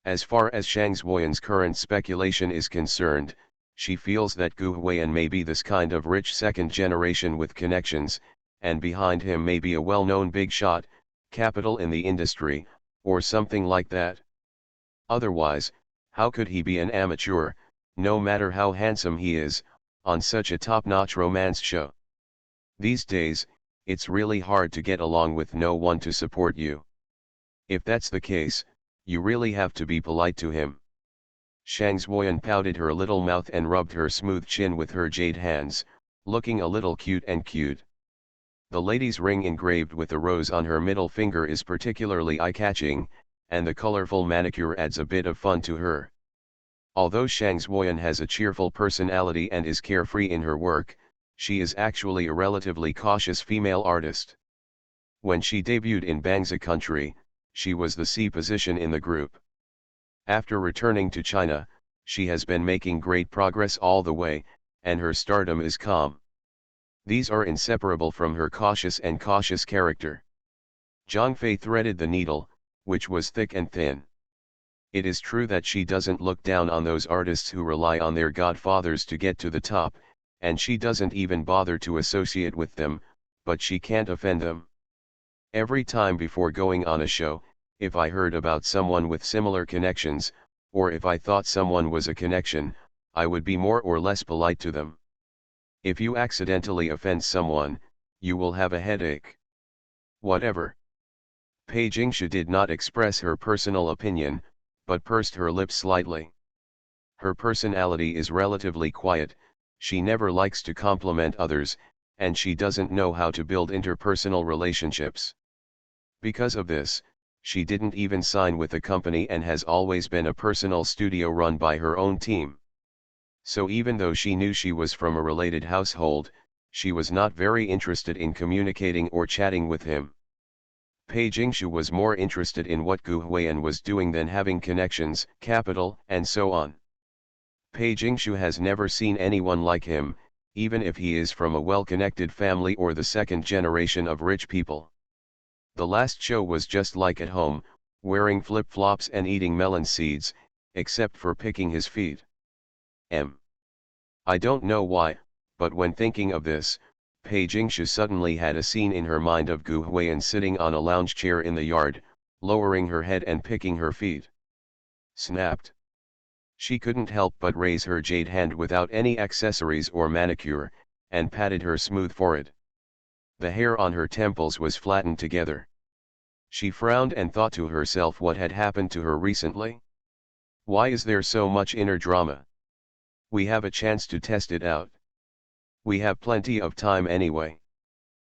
As far as Shang Zuoyan's current speculation is concerned, she feels that Gu Huiyan may be this kind of rich second generation with connections, and behind him may be a well-known big shot, capital in the industry, or something like that. Otherwise, how could he be an amateur, no matter how handsome he is, on such a top-notch romance show? These days, it's really hard to get along with no one to support you. If that's the case, you really have to be polite to him. Shang Zuoyan pouted her little mouth and rubbed her smooth chin with her jade hands, looking a little cute. The lady's ring engraved with a rose on her middle finger is particularly eye-catching, and the colorful manicure adds a bit of fun to her. Although Shang Zuoyan has a cheerful personality and is carefree in her work, she is actually a relatively cautious female artist. When she debuted in Bangsa country, she was the C position in the group. After returning to China, she has been making great progress all the way, and her stardom is calm. These are inseparable from her cautious character. Zhang Fei threaded the needle, which was thick and thin. It is true that she doesn't look down on those artists who rely on their godfathers to get to the top, and she doesn't even bother to associate with them, but she can't offend them. Every time before going on a show, if I heard about someone with similar connections, or if I thought someone was a connection, I would be more or less polite to them. If you accidentally offend someone, you will have a headache. Whatever. Pei Jingshu did not express her personal opinion, but pursed her lips slightly. Her personality is relatively quiet, she never likes to compliment others, and she doesn't know how to build interpersonal relationships. Because of this, she didn't even sign with a company and has always been a personal studio run by her own team. So even though she knew she was from a related household, she was not very interested in communicating or chatting with him. Pei Jingshu was more interested in what Gu Huiyan was doing than having connections, capital, and so on. Pei Jingshu has never seen anyone like him, even if he is from a well-connected family or the second generation of rich people. The last show was just like at home, wearing flip-flops and eating melon seeds, except for picking his feet. I don't know why, but when thinking of this, Pei Jingshu suddenly had a scene in her mind of Gu Huiyan sitting on a lounge chair in the yard, lowering her head and picking her feet. Snapped. She couldn't help but raise her jade hand without any accessories or manicure, and patted her smooth forehead. The hair on her temples was flattened together. She frowned and thought to herself what had happened to her recently. Why is there so much inner drama? We have a chance to test it out. We have plenty of time anyway.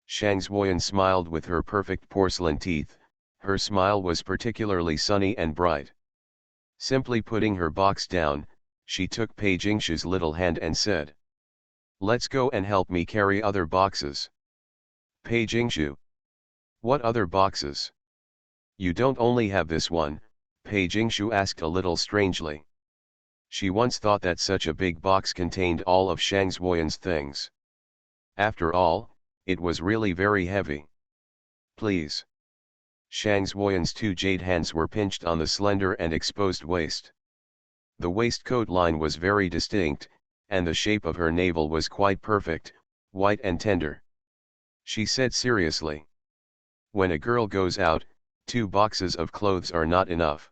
Shang Zuoyan smiled with her perfect porcelain teeth, her smile was particularly sunny and bright. Simply putting her box down, she took Pei Jingshu's little hand and said, "Let's go and help me carry other boxes." Pei Jingshu. What other boxes? You don't only have this one, Pei Jingshu asked a little strangely. She once thought that such a big box contained all of Shang Zuoyan's things. After all, it was really very heavy. Please. Shang Zuoyan's two jade hands were pinched on the slender and exposed waist. The waistcoat line was very distinct, and the shape of her navel was quite perfect, white and tender. She said seriously. When a girl goes out, 2 boxes of clothes are not enough.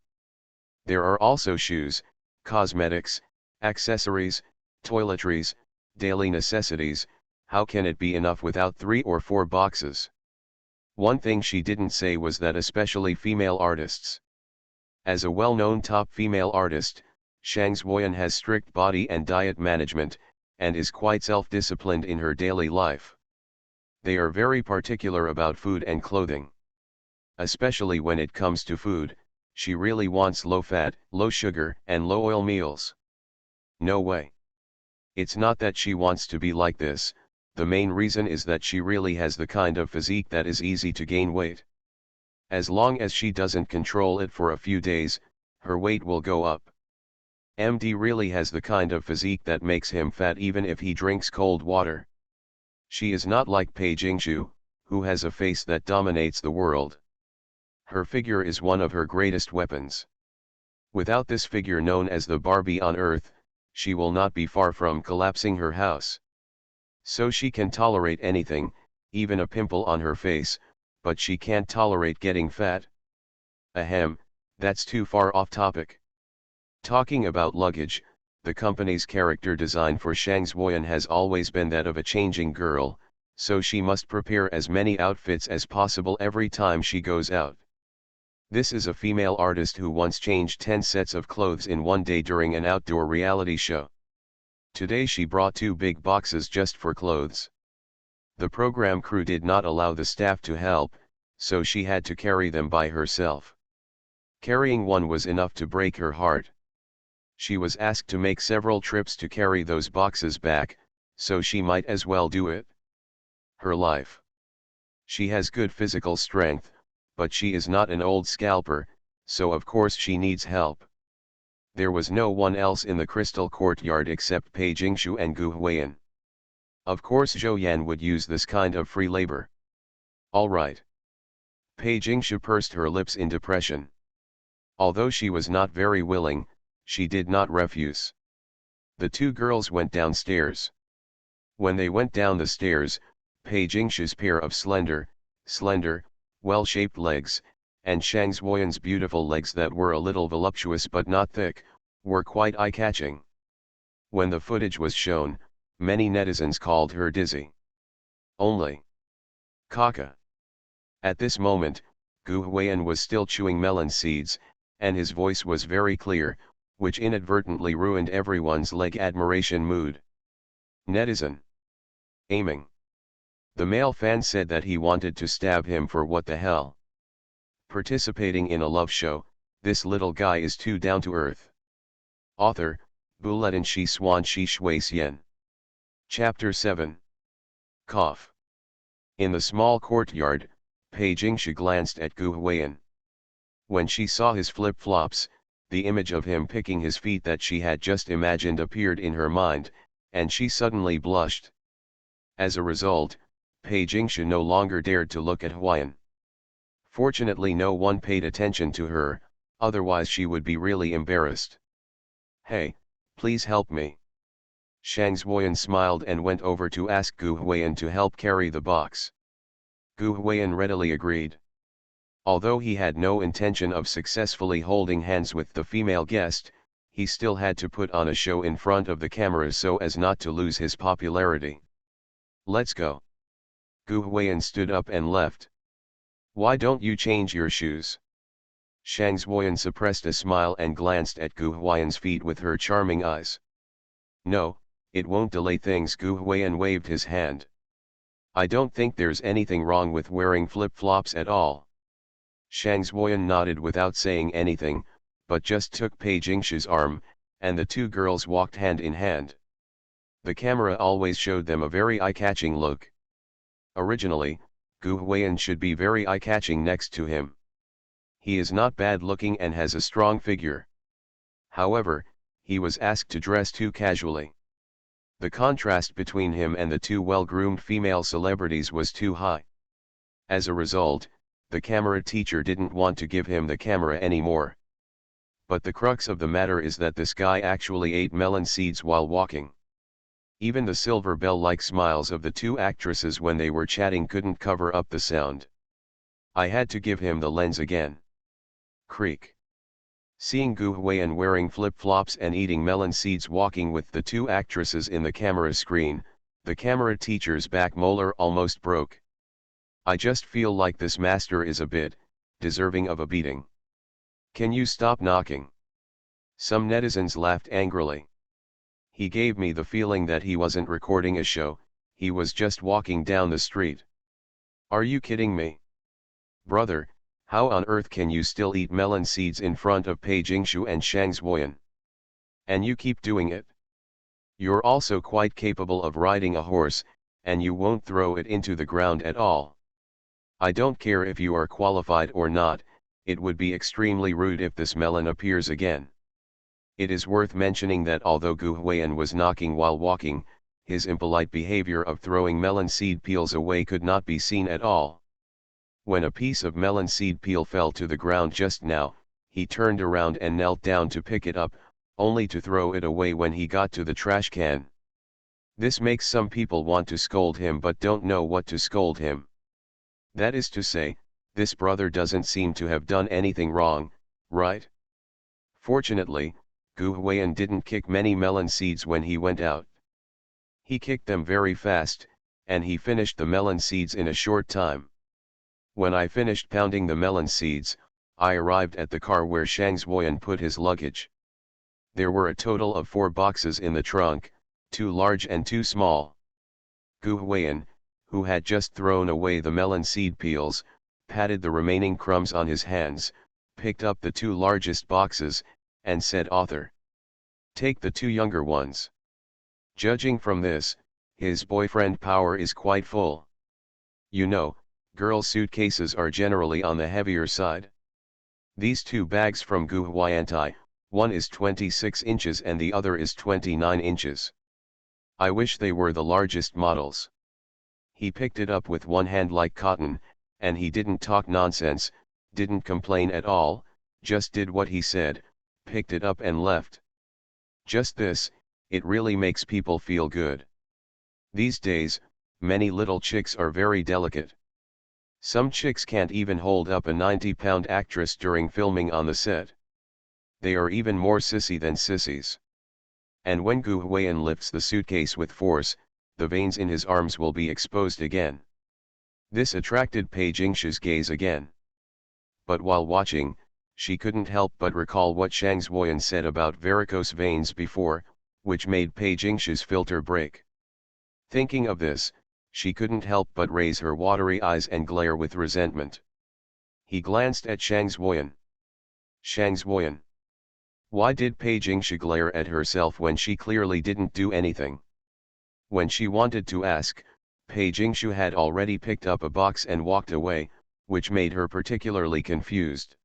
There are also shoes, cosmetics, accessories, toiletries, daily necessities. How can it be enough without 3 or 4 boxes? One thing she didn't say was that especially female artists. As a well-known top female artist, Shang Zuoyan has strict body and diet management, and is quite self-disciplined in her daily life. They are very particular about food and clothing. Especially when it comes to food, she really wants low-fat, low-sugar, and low-oil meals. No way. It's not that she wants to be like this, the main reason is that she really has the kind of physique that is easy to gain weight. As long as she doesn't control it for a few days, her weight will go up. MD really has the kind of physique that makes him fat even if he drinks cold water. She is not like Pei Jingshu, who has a face that dominates the world. Her figure is one of her greatest weapons. Without this figure known as the Barbie on Earth, she will not be far from collapsing her house. So she can tolerate anything, even a pimple on her face, but she can't tolerate getting fat. Ahem, that's too far off topic. Talking about luggage, the company's character design for Shang Xueyan has always been that of a changing girl, so she must prepare as many outfits as possible every time she goes out. This is a female artist who once changed 10 sets of clothes in one day during an outdoor reality show. Today she brought 2 big boxes just for clothes. The program crew did not allow the staff to help, so she had to carry them by herself. Carrying one was enough to break her heart. She was asked to make several trips to carry those boxes back, so she might as well do it. Her life. She has good physical strength, but she is not an old scalper, so of course she needs help. There was no one else in the crystal courtyard except Pei Jingshu and Gu Huiyan. Of course Zhou Yan would use this kind of free labor. Alright. Pei Jingshu pursed her lips in depression. Although she was not very willing, she did not refuse. The 2 girls went downstairs. When they went down the stairs, Pei Jingshu's pair of slender, well-shaped legs, and Shang Xueyan's beautiful legs that were a little voluptuous but not thick, were quite eye-catching. When the footage was shown, many netizens called her dizzy. Only Kaka. At this moment, Gu Huiyan was still chewing melon seeds, and his voice was very clear, which inadvertently ruined everyone's leg admiration mood. Netizen. Aiming. The male fan said that he wanted to stab him for what the hell. Participating in a love show, this little guy is too down to earth. Author, Buletin Shi Swan Shi Shui Xian. Chapter 7. Cough. In the small courtyard, Pei Jingshu glanced at Gu Huiyan. When she saw his flip-flops, the image of him picking his feet that she had just imagined appeared in her mind, and she suddenly blushed. As a result, Pei Jingshu no longer dared to look at Huiyan. Fortunately no one paid attention to her, otherwise she would be really embarrassed. Hey, please help me. Shang Xueyan smiled and went over to ask Gu Huiyan to help carry the box. Gu Huiyan readily agreed. Although he had no intention of successfully holding hands with the female guest, he still had to put on a show in front of the cameras so as not to lose his popularity. Let's go. Gu Huiyan stood up and left. Why don't you change your shoes? Shang Xueyan suppressed a smile and glanced at Gu Huiyan's feet with her charming eyes. No, it won't delay things. Gu Huiyan waved his hand. I don't think there's anything wrong with wearing flip-flops at all. Shang Xueyan nodded without saying anything, but just took Pei Jingshu's arm, and the 2 girls walked hand in hand. The camera always showed them a very eye-catching look. Originally, Gu Huiyan should be very eye-catching next to him. He is not bad-looking and has a strong figure. However, he was asked to dress too casually. The contrast between him and the 2 well-groomed female celebrities was too high. As a result, the camera teacher didn't want to give him the camera anymore. But the crux of the matter is that this guy actually ate melon seeds while walking. Even the silver bell-like smiles of the 2 actresses when they were chatting couldn't cover up the sound. I had to give him the lens again. Creak. Seeing Gu Huiyan wearing flip-flops and eating melon seeds walking with the 2 actresses in the camera screen, the camera teacher's back molar almost broke. I just feel like this master is a bit deserving of a beating. Can you stop knocking? Some netizens laughed angrily. He gave me the feeling that he wasn't recording a show, he was just walking down the street. Are you kidding me? Brother, how on earth can you still eat melon seeds in front of Pei Jingshu and Shang Xueyan? And you keep doing it. You're also quite capable of riding a horse, and you won't throw it into the ground at all. I don't care if you are qualified or not, it would be extremely rude if this melon appears again. It is worth mentioning that although Gu Huiyan was knocking while walking, his impolite behavior of throwing melon seed peels away could not be seen at all. When a piece of melon seed peel fell to the ground just now, he turned around and knelt down to pick it up, only to throw it away when he got to the trash can. This makes some people want to scold him but don't know what to scold him. That is to say, this brother doesn't seem to have done anything wrong, right? Fortunately, Gu Huiyan didn't kick many melon seeds when he went out. He kicked them very fast, and he finished the melon seeds in a short time. When I finished pounding the melon seeds, I arrived at the car where Shang Zuoyan put his luggage. There were a total of 4 boxes in the trunk, 2 large and 2 small. Gu Huiyan, who had just thrown away the melon seed peels, patted the remaining crumbs on his hands, picked up the 2 largest boxes, and said, "Author, take the 2 younger ones." Judging from this, his boyfriend power is quite full. You know, girls' suitcases are generally on the heavier side. These 2 bags from Gu Huiyantai, one is 26 inches and the other is 29 inches. I wish they were the largest models. He picked it up with one hand like cotton, and he didn't talk nonsense, didn't complain at all, just did what he said, picked it up and left. Just this, it really makes people feel good. These days, many little chicks are very delicate. Some chicks can't even hold up a 90-pound actress during filming on the set. They are even more sissy than sissies. And when Gu Huiyan lifts the suitcase with force, the veins in his arms will be exposed again. This attracted Pei Jingshu's gaze again. But while watching, she couldn't help but recall what Shang Zuoyan said about varicose veins before, which made Pei Jingshu's filter break. Thinking of this, she couldn't help but raise her watery eyes and glare with resentment. He glanced at Shang Zuoyan. Shang Zuoyan. Why did Pei Jingshu glare at herself when she clearly didn't do anything? When she wanted to ask, Pei Jingshu had already picked up a box and walked away, which made her particularly confused.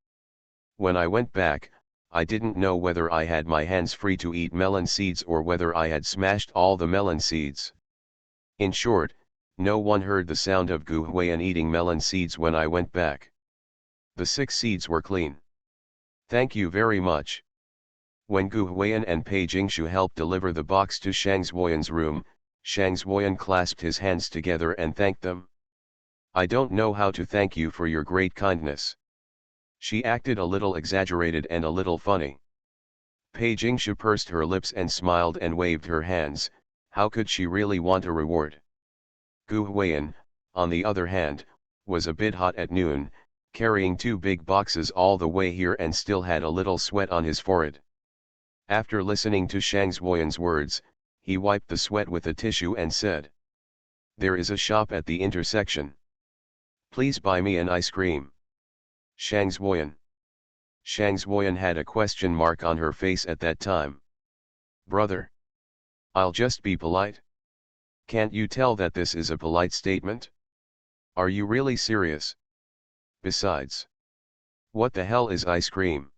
When I went back, I didn't know whether I had my hands free to eat melon seeds or whether I had smashed all the melon seeds. In short, no one heard the sound of Gu Huiyan eating melon seeds when I went back. The 6 seeds were clean. Thank you very much. When Gu Huiyan and Pei Jingshu helped deliver the box to Shang Zuoyan's room, Shang Zuoyan clasped his hands together and thanked them. I don't know how to thank you for your great kindness. She acted a little exaggerated and a little funny. Pei Jingshu pursed her lips and smiled and waved her hands. How could she really want a reward? Gu Huiyan, on the other hand, was a bit hot at noon, carrying 2 big boxes all the way here and still had a little sweat on his forehead. After listening to Shang Zuoyan's words, he wiped the sweat with a tissue and said, "There is a shop at the intersection. Please buy me an ice cream." Shang Zuoyan. Shang Zuoyan had a question mark on her face at that time. Brother. I'll just be polite. Can't you tell that this is a polite statement? Are you really serious? Besides, what the hell is ice cream?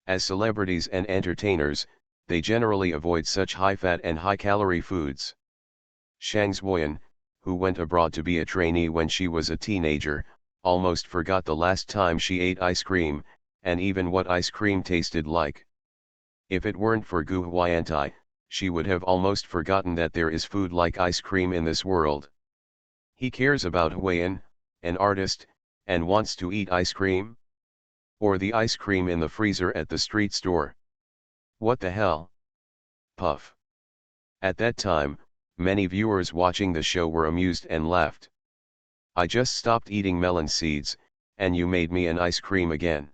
As celebrities and entertainers, they generally avoid such high-fat and high-calorie foods. Shang Zuoyan, who went abroad to be a trainee when she was a teenager, almost forgot the last time she ate ice cream, and even what ice cream tasted like. If it weren't for Gu Huiyantai, she would have almost forgotten that there is food like ice cream in this world. He cares about Huiyan, an artist, and wants to eat ice cream? Or the ice cream in the freezer at the street store? What the hell? Puff. At that time, many viewers watching the show were amused and laughed. I just stopped eating melon seeds, and you made me an ice cream again.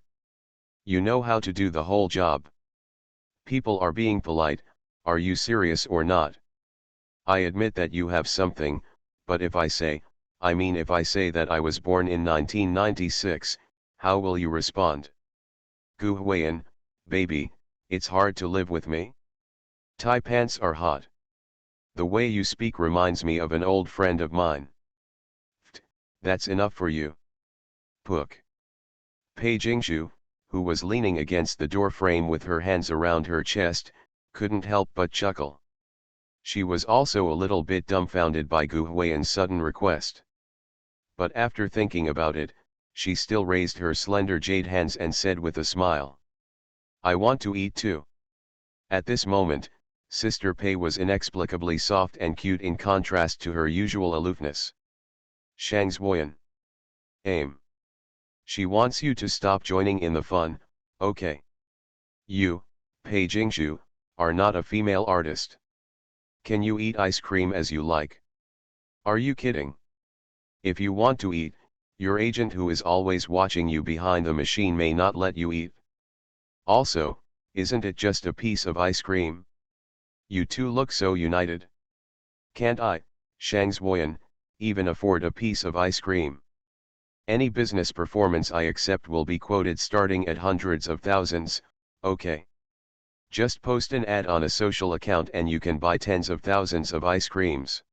You know how to do the whole job. People are being polite, are you serious or not? I admit that you have something, but if I say that I was born in 1996, how will you respond? Gu Huiyan, baby, it's hard to live with me. Tie pants are hot. The way you speak reminds me of an old friend of mine. That's enough for you. Pook. Pei Jingshu, who was leaning against the door frame with her hands around her chest, couldn't help but chuckle. She was also a little bit dumbfounded by Gu Huiyan's sudden request. But after thinking about it, she still raised her slender jade hands and said with a smile, "I want to eat too." At this moment, Sister Pei was inexplicably soft and cute in contrast to her usual aloofness. "Shang Zuoyan. Aim. She wants you to stop joining in the fun, okay? You, Pei Jingshu, are not a female artist. Can you eat ice cream as you like? Are you kidding? If you want to eat, your agent who is always watching you behind the machine may not let you eat. Also, isn't it just a piece of ice cream? You two look so united. Can't I, Shang Zuoyan, even afford a piece of ice cream? Any business performance I accept will be quoted starting at hundreds of thousands, okay? Just post an ad on a social account and you can buy tens of thousands of ice creams.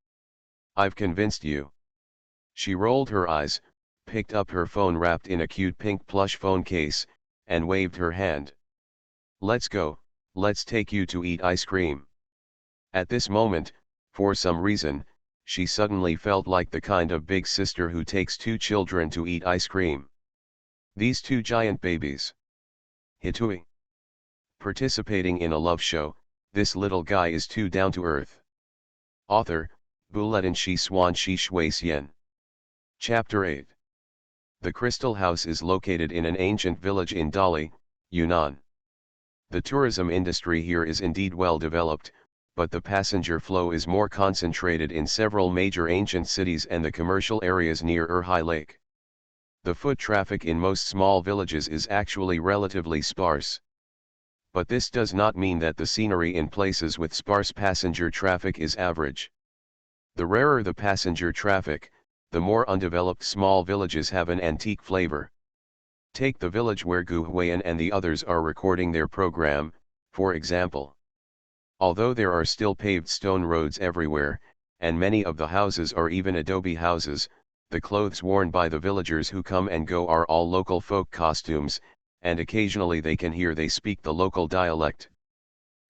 I've convinced you." She rolled her eyes, picked up her phone wrapped in a cute pink plush phone case, and waved her hand. "Let's go, let's take you to eat ice cream." At this moment, for some reason, she suddenly felt like the kind of big sister who takes two children to eat ice cream. These two giant babies. Hitui. Participating in a love show, this little guy is too down to earth. Author, Buletin Shi Swan Shi Shui Xian. Chapter 8. The Crystal House is located in an ancient village in Dali, Yunnan. The tourism industry here is indeed well developed, but the passenger flow is more concentrated in several major ancient cities and the commercial areas near Erhai Lake. The foot traffic in most small villages is actually relatively sparse. But this does not mean that the scenery in places with sparse passenger traffic is average. The rarer the passenger traffic, the more undeveloped small villages have an antique flavor. Take the village where Gu Huiyan and the others are recording their program, for example. Although there are still paved stone roads everywhere, and many of the houses are even adobe houses, the clothes worn by the villagers who come and go are all local folk costumes, and occasionally they speak the local dialect.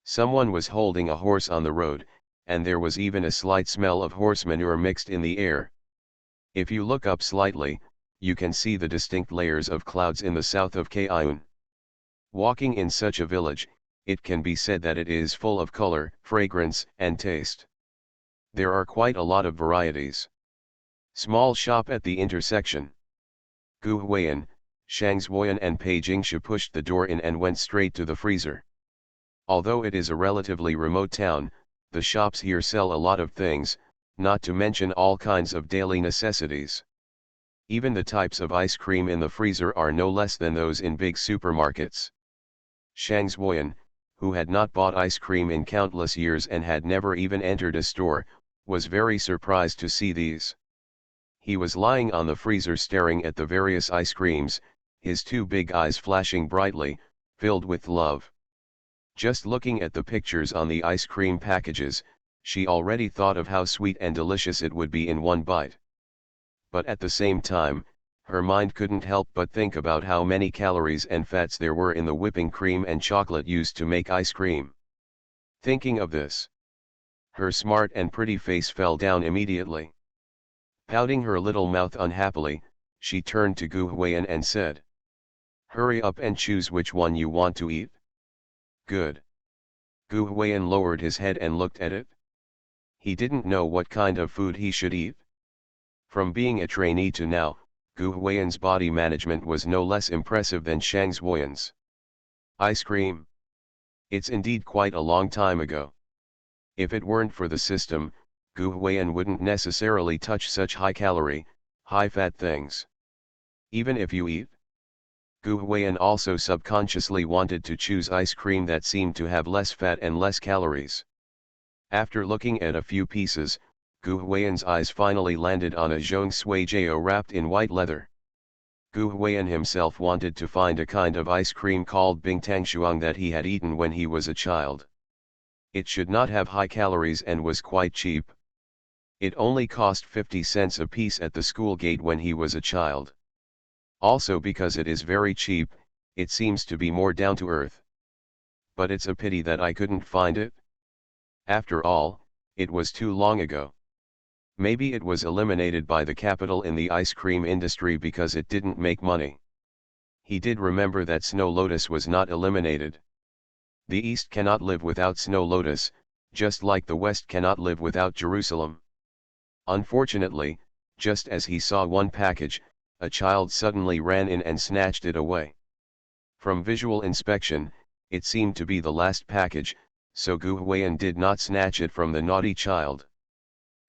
Someone was holding a horse on the road, and there was even a slight smell of horse manure mixed in the air. If you look up slightly, you can see the distinct layers of clouds in the south of Kaiun. Walking in such a village, it can be said that it is full of color, fragrance, and taste. There are quite a lot of varieties. Small shop at the intersection. Gu Huiyan, Shang Zuoyan and Pei Jingshu pushed the door in and went straight to the freezer. Although it is a relatively remote town, the shops here sell a lot of things, not to mention all kinds of daily necessities. Even the types of ice cream in the freezer are no less than those in big supermarkets. Shang Zuoyan, who had not bought ice cream in countless years and had never even entered a store, was very surprised to see these. He was lying on the freezer staring at the various ice creams, his two big eyes flashing brightly, filled with love. Just looking at the pictures on the ice cream packages, she already thought of how sweet and delicious it would be in one bite. But at the same time, her mind couldn't help but think about how many calories and fats there were in the whipping cream and chocolate used to make ice cream. Thinking of this, her smart and pretty face fell down immediately. Pouting her little mouth unhappily, she turned to Gu Huiyan and said, "Hurry up and choose which one you want to eat." "Good." Gu Huiyan lowered his head and looked at it. He didn't know what kind of food he should eat. From being a trainee to now, Gu Huiyan's body management was no less impressive than Shang Zuoyan's. Ice cream. It's indeed quite a long time ago. If it weren't for the system, Gu Huiyan wouldn't necessarily touch such high-calorie, high-fat things. Even if you eat. Gu Huiyan also subconsciously wanted to choose ice cream that seemed to have less fat and less calories. After looking at a few pieces, Gu Huiyan's eyes finally landed on a zhong sui jiao wrapped in white leather. Gu Huiyan himself wanted to find a kind of ice cream called bingtang shuang that he had eaten when he was a child. It should not have high calories and was quite cheap. It only cost 50 cents a piece at the school gate when he was a child. Also because it is very cheap, it seems to be more down to earth. But it's a pity that I couldn't find it. After all, it was too long ago. Maybe it was eliminated by the capital in the ice cream industry because it didn't make money. He did remember that Snow Lotus was not eliminated. The East cannot live without Snow Lotus, just like the West cannot live without Jerusalem. Unfortunately, just as he saw one package, a child suddenly ran in and snatched it away. From visual inspection, it seemed to be the last package, so Gu Huiyan did not snatch it from the naughty child.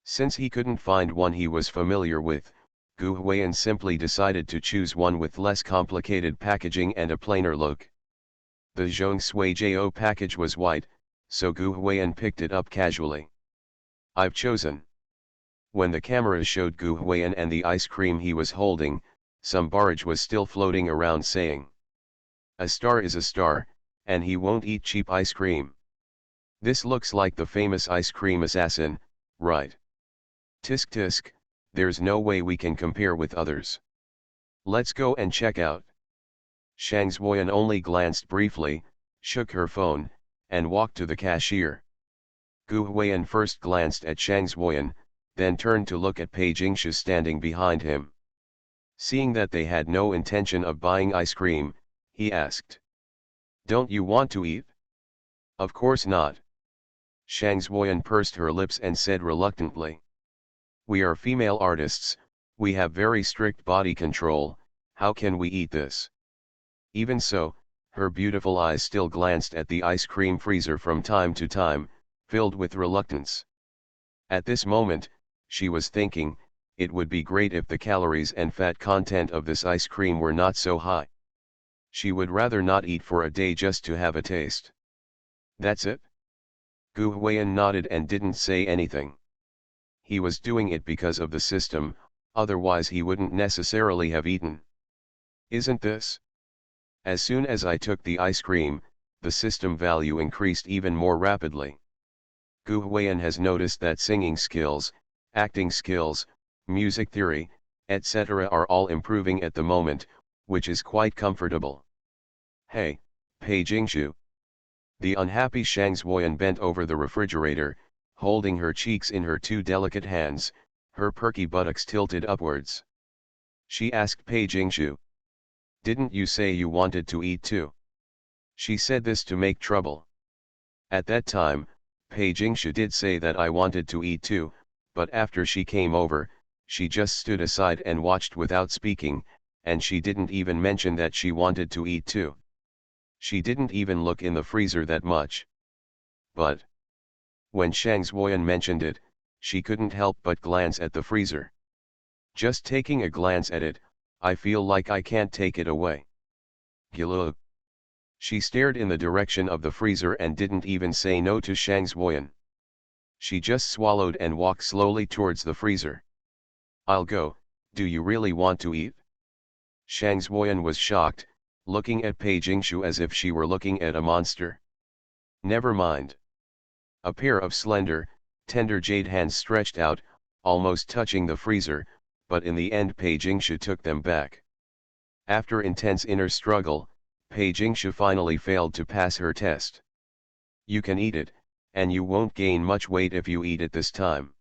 Since he couldn't find one he was familiar with, Gu Huiyan simply decided to choose one with less complicated packaging and a plainer look. The Zhong Sui Jo package was white, so Gu Huiyan picked it up casually. I've chosen. When the camera showed Gu Huiyan and the ice cream he was holding, some barrage was still floating around saying, "A star is a star, and he won't eat cheap ice cream. This looks like the famous ice cream assassin, right? Tisk tisk, there's no way we can compare with others. Let's go and check out." Shang Zuoyan only glanced briefly, shook her phone, and walked to the cashier. Gu Huiyan first glanced at Shang Zuoyan, then turned to look at Pei Jingshu standing behind him. Seeing that they had no intention of buying ice cream, he asked, "Don't you want to eat?" "Of course not." Shang Zuoyan pursed her lips and said reluctantly, "We are female artists, we have very strict body control, how can we eat this?" Even so, her beautiful eyes still glanced at the ice cream freezer from time to time, filled with reluctance. At this moment, she was thinking, it would be great if the calories and fat content of this ice cream were not so high. She would rather not eat for a day just to have a taste. "That's it?" Gu Huiyan nodded and didn't say anything. He was doing it because of the system, otherwise he wouldn't necessarily have eaten. "Isn't this? As soon as I took the ice cream, the system value increased even more rapidly. Gu Huiyan has noticed that singing skills, acting skills, music theory, etc. are all improving at the moment, which is quite comfortable." "Hey, Pei Jingshu." The unhappy Shang Zuoyan bent over the refrigerator, holding her cheeks in her two delicate hands, her perky buttocks tilted upwards. She asked Pei Jingshu, "Didn't you say you wanted to eat too?" She said this to make trouble. At that time, Pei Jingshu did say that I wanted to eat too, but after she came over, she just stood aside and watched without speaking, and she didn't even mention that she wanted to eat too. She didn't even look in the freezer that much. But when Shang Zuoyan mentioned it, she couldn't help but glance at the freezer. Just taking a glance at it, I feel like I can't take it away. Gilug. She stared in the direction of the freezer and didn't even say no to Shang Zuoyan. She just swallowed and walked slowly towards the freezer. "I'll go, do you really want to eat?" Shang Zuoyan was shocked, looking at Pei Jingshu as if she were looking at a monster. "Never mind." A pair of slender, tender jade hands stretched out, almost touching the freezer, but in the end Pei Jingshu took them back. After intense inner struggle, Pei Jingshu finally failed to pass her test. "You can eat it, and you won't gain much weight if you eat it this time.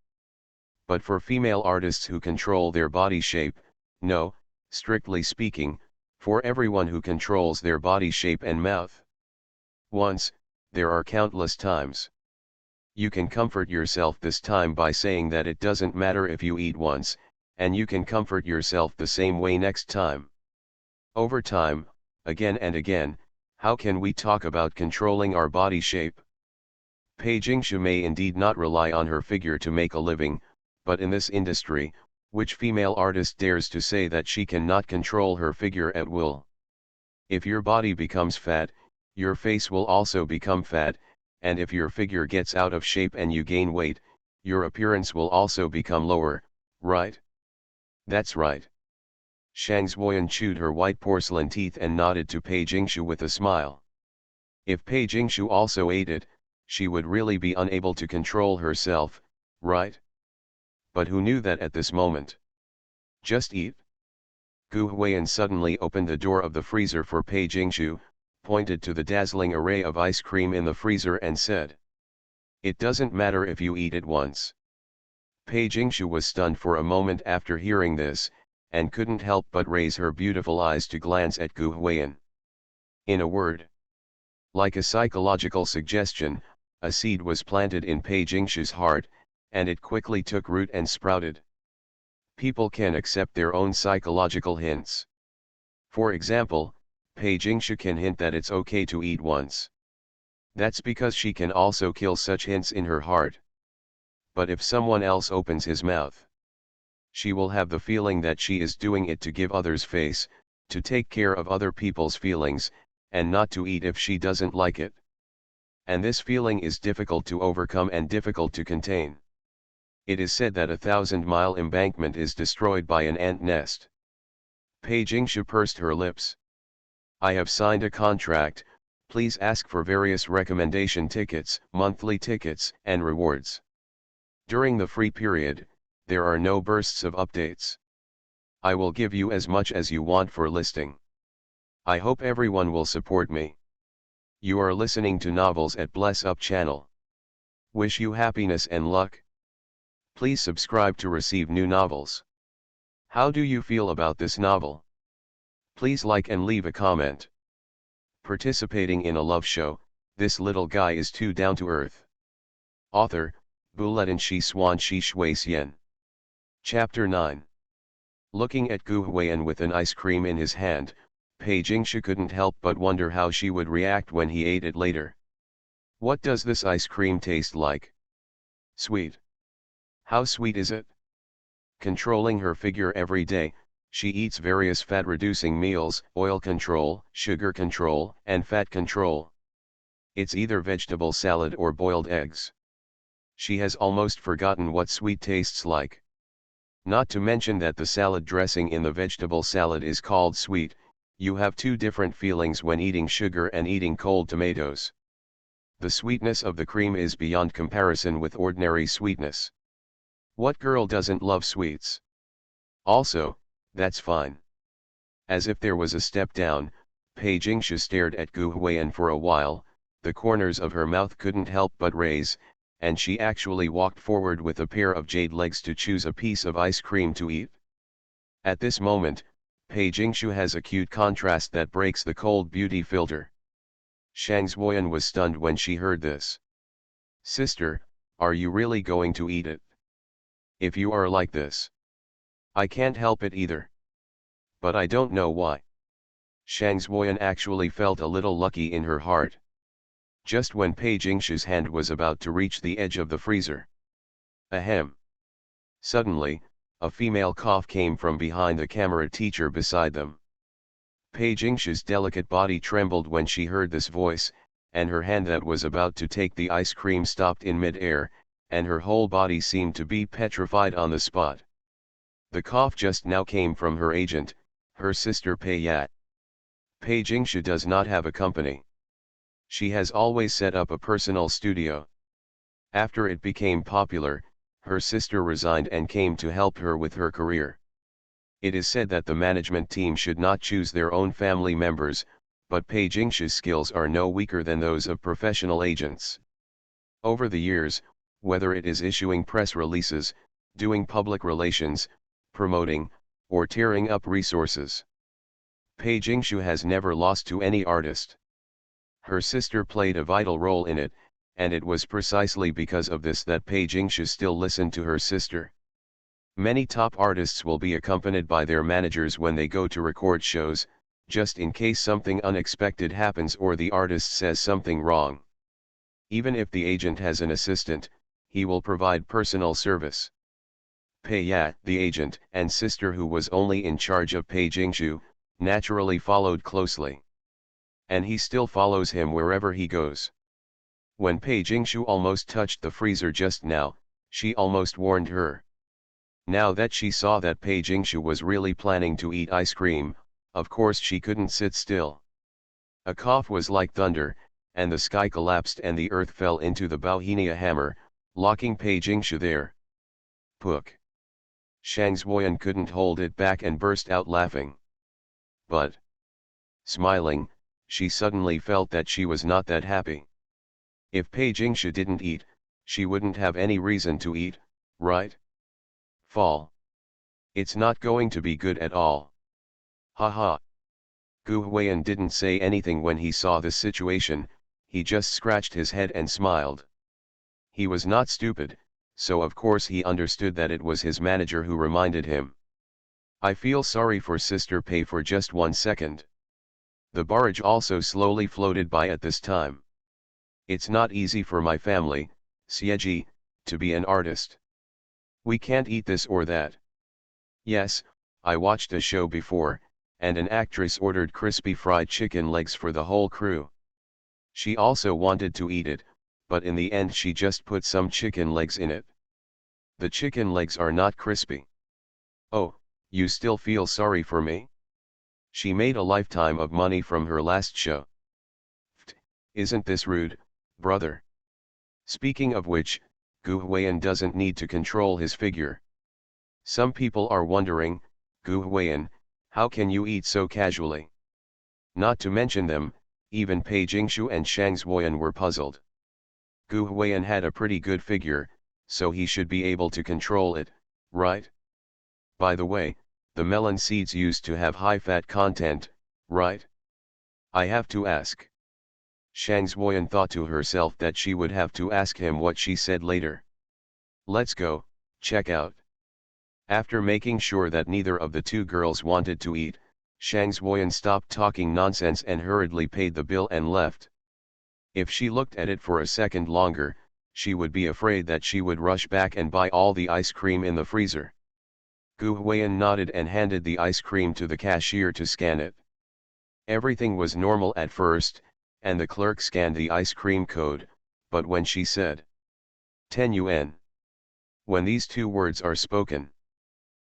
But for female artists who control their body shape, no, strictly speaking, for everyone who controls their body shape and mouth. Once, there are countless times. You can comfort yourself this time by saying that it doesn't matter if you eat once, and you can comfort yourself the same way next time. Over time, again and again, how can we talk about controlling our body shape?" Pei Jingshu may indeed not rely on her figure to make a living, but in this industry, which female artist dares to say that she cannot control her figure at will? If your body becomes fat, your face will also become fat, and if your figure gets out of shape and you gain weight, your appearance will also become lower, right? That's right. Shang Zuoyan chewed her white porcelain teeth and nodded to Pei Jingshu with a smile. If Pei Jingshu also ate it, she would really be unable to control herself, right? But who knew that at this moment? "Just eat." Gu Huiyan suddenly opened the door of the freezer for Pei Jingshu, pointed to the dazzling array of ice cream in the freezer and said, "It doesn't matter if you eat it once." Pei Jingshu was stunned for a moment after hearing this, and couldn't help but raise her beautiful eyes to glance at Gu Huiyan. In a word, like a psychological suggestion, a seed was planted in Pei Jingshu's heart, and it quickly took root and sprouted. People can accept their own psychological hints. For example, Pei Jingshu can hint that it's okay to eat once. That's because she can also kill such hints in her heart. But if someone else opens his mouth, she will have the feeling that she is doing it to give others face, to take care of other people's feelings, and not to eat if she doesn't like it. And this feeling is difficult to overcome and difficult to contain. It is said that 1,000-mile embankment is destroyed by an ant nest. Pei Jingshu pursed her lips. "I have signed a contract, please ask for various recommendation tickets, monthly tickets, and rewards. During the free period, there are no bursts of updates. I will give you as much as you want for listing. I hope everyone will support me. You are listening to Novels at Bless Up channel. Wish you happiness and luck. Please subscribe to receive new novels. How do you feel about this novel? Please like and leave a comment." Participating in a love show, this little guy is too down to earth. Author, Buletin Shi Swan Shi Shui Xian. Chapter 9. Looking at Gu Huiyan with an ice cream in his hand, Pei Jingshu couldn't help but wonder how she would react when he ate it later. "What does this ice cream taste like?" "Sweet." "How sweet is it?" Controlling her figure every day, she eats various fat-reducing meals, oil control, sugar control, and fat control. It's either vegetable salad or boiled eggs. She has almost forgotten what sweet tastes like. Not to mention that the salad dressing in the vegetable salad is called sweet. You have two different feelings when eating sugar and eating cold tomatoes. The sweetness of the cream is beyond comparison with ordinary sweetness. What girl doesn't love sweets? Also, that's fine. As if there was a step down, Pei Jingshu stared at Gu Huiyan for a while. The corners of her mouth couldn't help but raise, and she actually walked forward with a pair of jade legs to choose a piece of ice cream to eat. At this moment, Pei Jingshu has a cute contrast that breaks the cold beauty filter. Shang Zuoyan was stunned when she heard this. "Sister, are you really going to eat it? If you are like this, I can't help it either. But I don't know why." Shang Zuoyan actually felt a little lucky in her heart. Just when Pei Jingshu's hand was about to reach the edge of the freezer. Ahem. Suddenly, a female cough came from behind the camera teacher beside them. Pei Jingshu's delicate body trembled when she heard this voice, and her hand that was about to take the ice cream stopped in mid-air, and her whole body seemed to be petrified on the spot. The cough just now came from her agent, her sister Pei Yat. Pei Jingshu does not have a company. She has always set up a personal studio. After it became popular, her sister resigned and came to help her with her career. It is said that the management team should not choose their own family members, but Pei Jingshu's skills are no weaker than those of professional agents. Over the years, whether it is issuing press releases, doing public relations, promoting, or tearing up resources, Pei Jingshu has never lost to any artist. Her sister played a vital role in it, and it was precisely because of this that Pei Jingshu still listened to her sister. Many top artists will be accompanied by their managers when they go to record shows, just in case something unexpected happens or the artist says something wrong. Even if the agent has an assistant, he will provide personal service. Pei Yat, the agent and sister who was only in charge of Pei Jingshu, naturally followed closely. And he still follows him wherever he goes. When Pei Jingshu almost touched the freezer just now, she almost warned her. Now that she saw that Pei Jingshu was really planning to eat ice cream, of course she couldn't sit still. A cough was like thunder, and the sky collapsed and the earth fell into the Bauhinia hammer, locking Pei Jingshu there. Pook! Shang Zuoyan couldn't hold it back and burst out laughing. but, smiling, she suddenly felt that she was not that happy. If Pei Jingshu didn't eat, she wouldn't have any reason to eat, right? Fall. It's not going to be good at all. Haha. Gu Huiyan didn't say anything when he saw this situation, he just scratched his head and smiled. He was not stupid, so of course he understood that it was his manager who reminded him. I feel sorry for Sister Pei for just 1 second. The barrage also slowly floated by at this time. It's not easy for my family, Xieji, to be an artist. We can't eat this or that. Yes, I watched a show before, and an actress ordered crispy fried chicken legs for the whole crew. She also wanted to eat it, but in the end she just put some chicken legs in it. The chicken legs are not crispy. Oh, you still feel sorry for me? She made a lifetime of money from her last show. Isn't this rude, brother? Speaking of which, Gu Huiyan doesn't need to control his figure. Some people are wondering, Gu Huiyan, how can you eat so casually? Not to mention them, even Pei Jingshu and Shang Zuoyan were puzzled. Gu Huiyan had a pretty good figure, so he should be able to control it, right? By the way, the melon seeds used to have high fat content, right? I have to ask. Shang Zuoyan thought to herself that she would have to ask him what she said later. Let's go, check out. After making sure that neither of the two girls wanted to eat, Shang Zuoyan stopped talking nonsense and hurriedly paid the bill and left. If she looked at it for a second longer, she would be afraid that she would rush back and buy all the ice cream in the freezer. Gu Huiyan nodded and handed the ice cream to the cashier to scan it. Everything was normal at first, and the clerk scanned the ice cream code, but when she said 10 yuan. When these two words are spoken.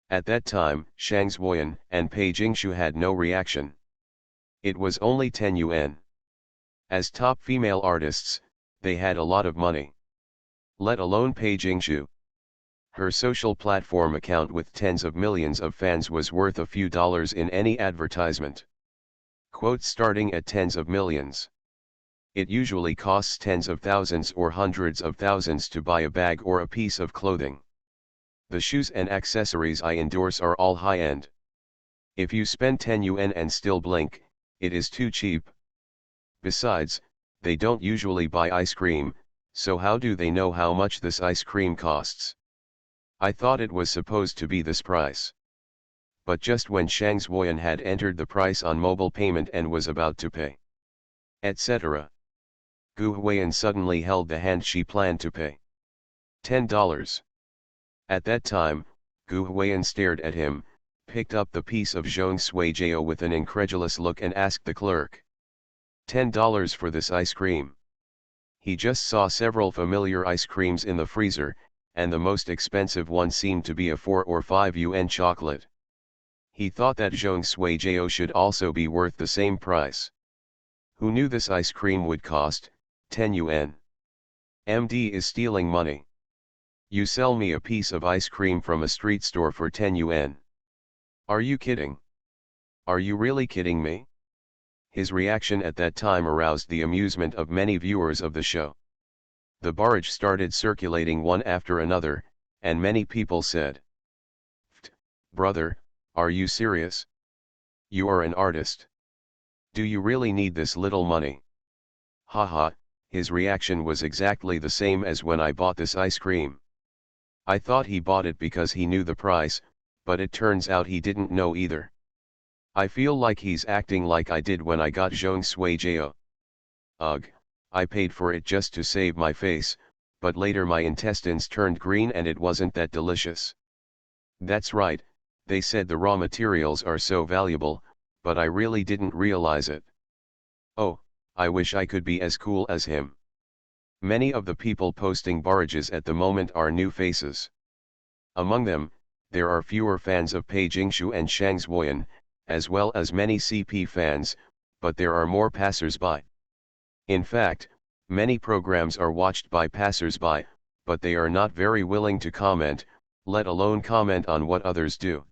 At that time, Shang Zuoyan and Pei Jingshu had no reaction. It was only 10 yuan. As top female artists, they had a lot of money. Let alone Pei Jingshu. Her social platform account with tens of millions of fans was worth a few dollars in any advertisement. Quotes starting at tens of millions. It usually costs tens of thousands or hundreds of thousands to buy a bag or a piece of clothing. The shoes and accessories I endorse are all high-end. If you spend 10 yuan and still blink, it is too cheap. Besides, they don't usually buy ice cream, so how do they know how much this ice cream costs? I thought it was supposed to be this price. But just when Shang Zuoyan had entered the price on mobile payment and was about to pay, etc., Gu Huiyan suddenly held the hand she planned to pay. $10. At that time, Gu Huiyan stared at him, picked up the piece of zhong sui jiao with an incredulous look and asked the clerk. $10 for this ice cream. He just saw several familiar ice creams in the freezer, and the most expensive one seemed to be a 4 or 5 yuan chocolate. He thought that zhong sui jiao should also be worth the same price. Who knew this ice cream would cost 10 yuan? MD is stealing money. You sell me a piece of ice cream from a street store for 10 yuan. Are you kidding? Are you really kidding me? His reaction at that time aroused the amusement of many viewers of the show. The barrage started circulating one after another, and many people said, Brother, are you serious? You are an artist. Do you really need this little money? Haha, his reaction was exactly the same as when I bought this ice cream. I thought he bought it because he knew the price, but it turns out he didn't know either. I feel like he's acting like I did when I got zhong sui jiao. Ugh, I paid for it just to save my face, but later my intestines turned green and it wasn't that delicious. That's right, they said the raw materials are so valuable, but I really didn't realize it. Oh, I wish I could be as cool as him. Many of the people posting barrages at the moment are new faces. Among them, there are fewer fans of Pei Jingshu and Shang Zuoyan, as well as many CP fans, but there are more passers-by. In fact, many programs are watched by passers-by, but they are not very willing to comment, let alone comment on what others do.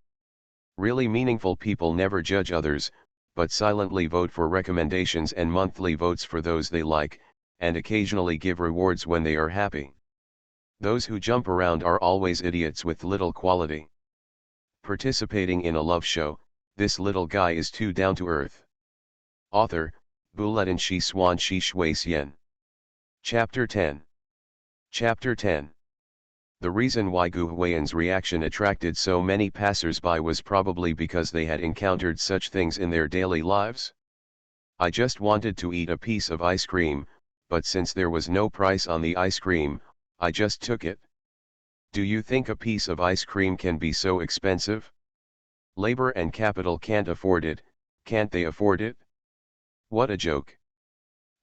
Really meaningful people never judge others, but silently vote for recommendations and monthly votes for those they like, and occasionally give rewards when they are happy. Those who jump around are always idiots with little quality. Participating in a love show, this little guy is too down to earth. Author, Buletin Shi Swan Shi Shui Xian. Chapter 10. Chapter 10. The reason why Gu Huiyan's reaction attracted so many passers-by was probably because they had encountered such things in their daily lives. I just wanted to eat a piece of ice cream, but since there was no price on the ice cream, I just took it. Do you think a piece of ice cream can be so expensive? Labor and capital can't afford it, can't they afford it? What a joke.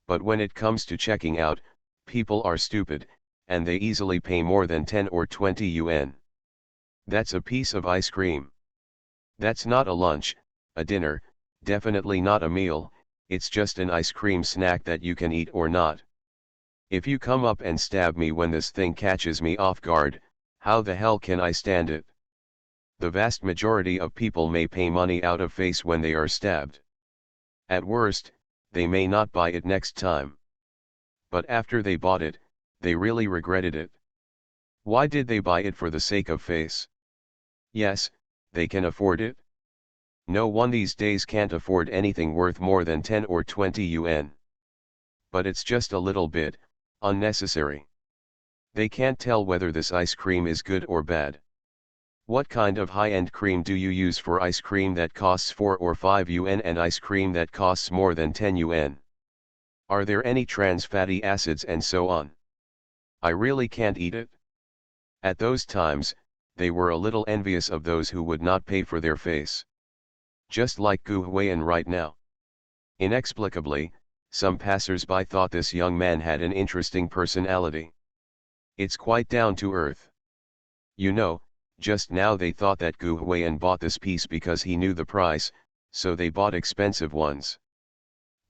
But when it comes to checking out, people are stupid, and they easily pay more than 10 or 20 yuan. That's a piece of ice cream. That's not a lunch, a dinner, definitely not a meal, it's just an ice cream snack that you can eat or not. If you come up and stab me when this thing catches me off guard, how the hell can I stand it? The vast majority of people may pay money out of face when they are stabbed. At worst, they may not buy it next time. But after they bought it, they really regretted it. Why did they buy it for the sake of face? Yes, they can afford it. No one these days can't afford anything worth more than 10 or 20 yuan. But it's just a little bit unnecessary. They can't tell whether this ice cream is good or bad. What kind of high-end cream do you use for ice cream that costs 4 or 5 yuan and ice cream that costs more than 10 yuan? Are there any trans fatty acids and so on? I really can't eat it. At those times, they were a little envious of those who would not pay for their face. Just like Gu Huiyan right now. Inexplicably, some passers-by thought this young man had an interesting personality. It's quite down to earth. You know, just now they thought that Gu Huiyan bought this piece because he knew the price, so they bought expensive ones.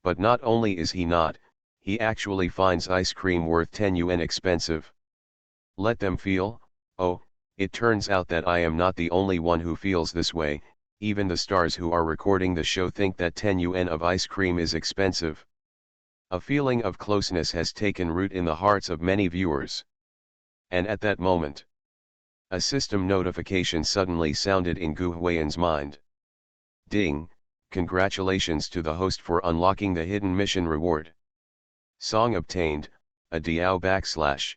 But not only is he not, he actually finds ice cream worth 10 yuan expensive. Let them feel. Oh, it turns out that I am not the only one who feels this way, even the stars who are recording the show think that 10 yuan of ice cream is expensive. A feeling of closeness has taken root in the hearts of many viewers. And at that moment, a system notification suddenly sounded in Gu Huiyan's mind. Ding, congratulations to the host for unlocking the hidden mission reward. Song obtained, a Diao /.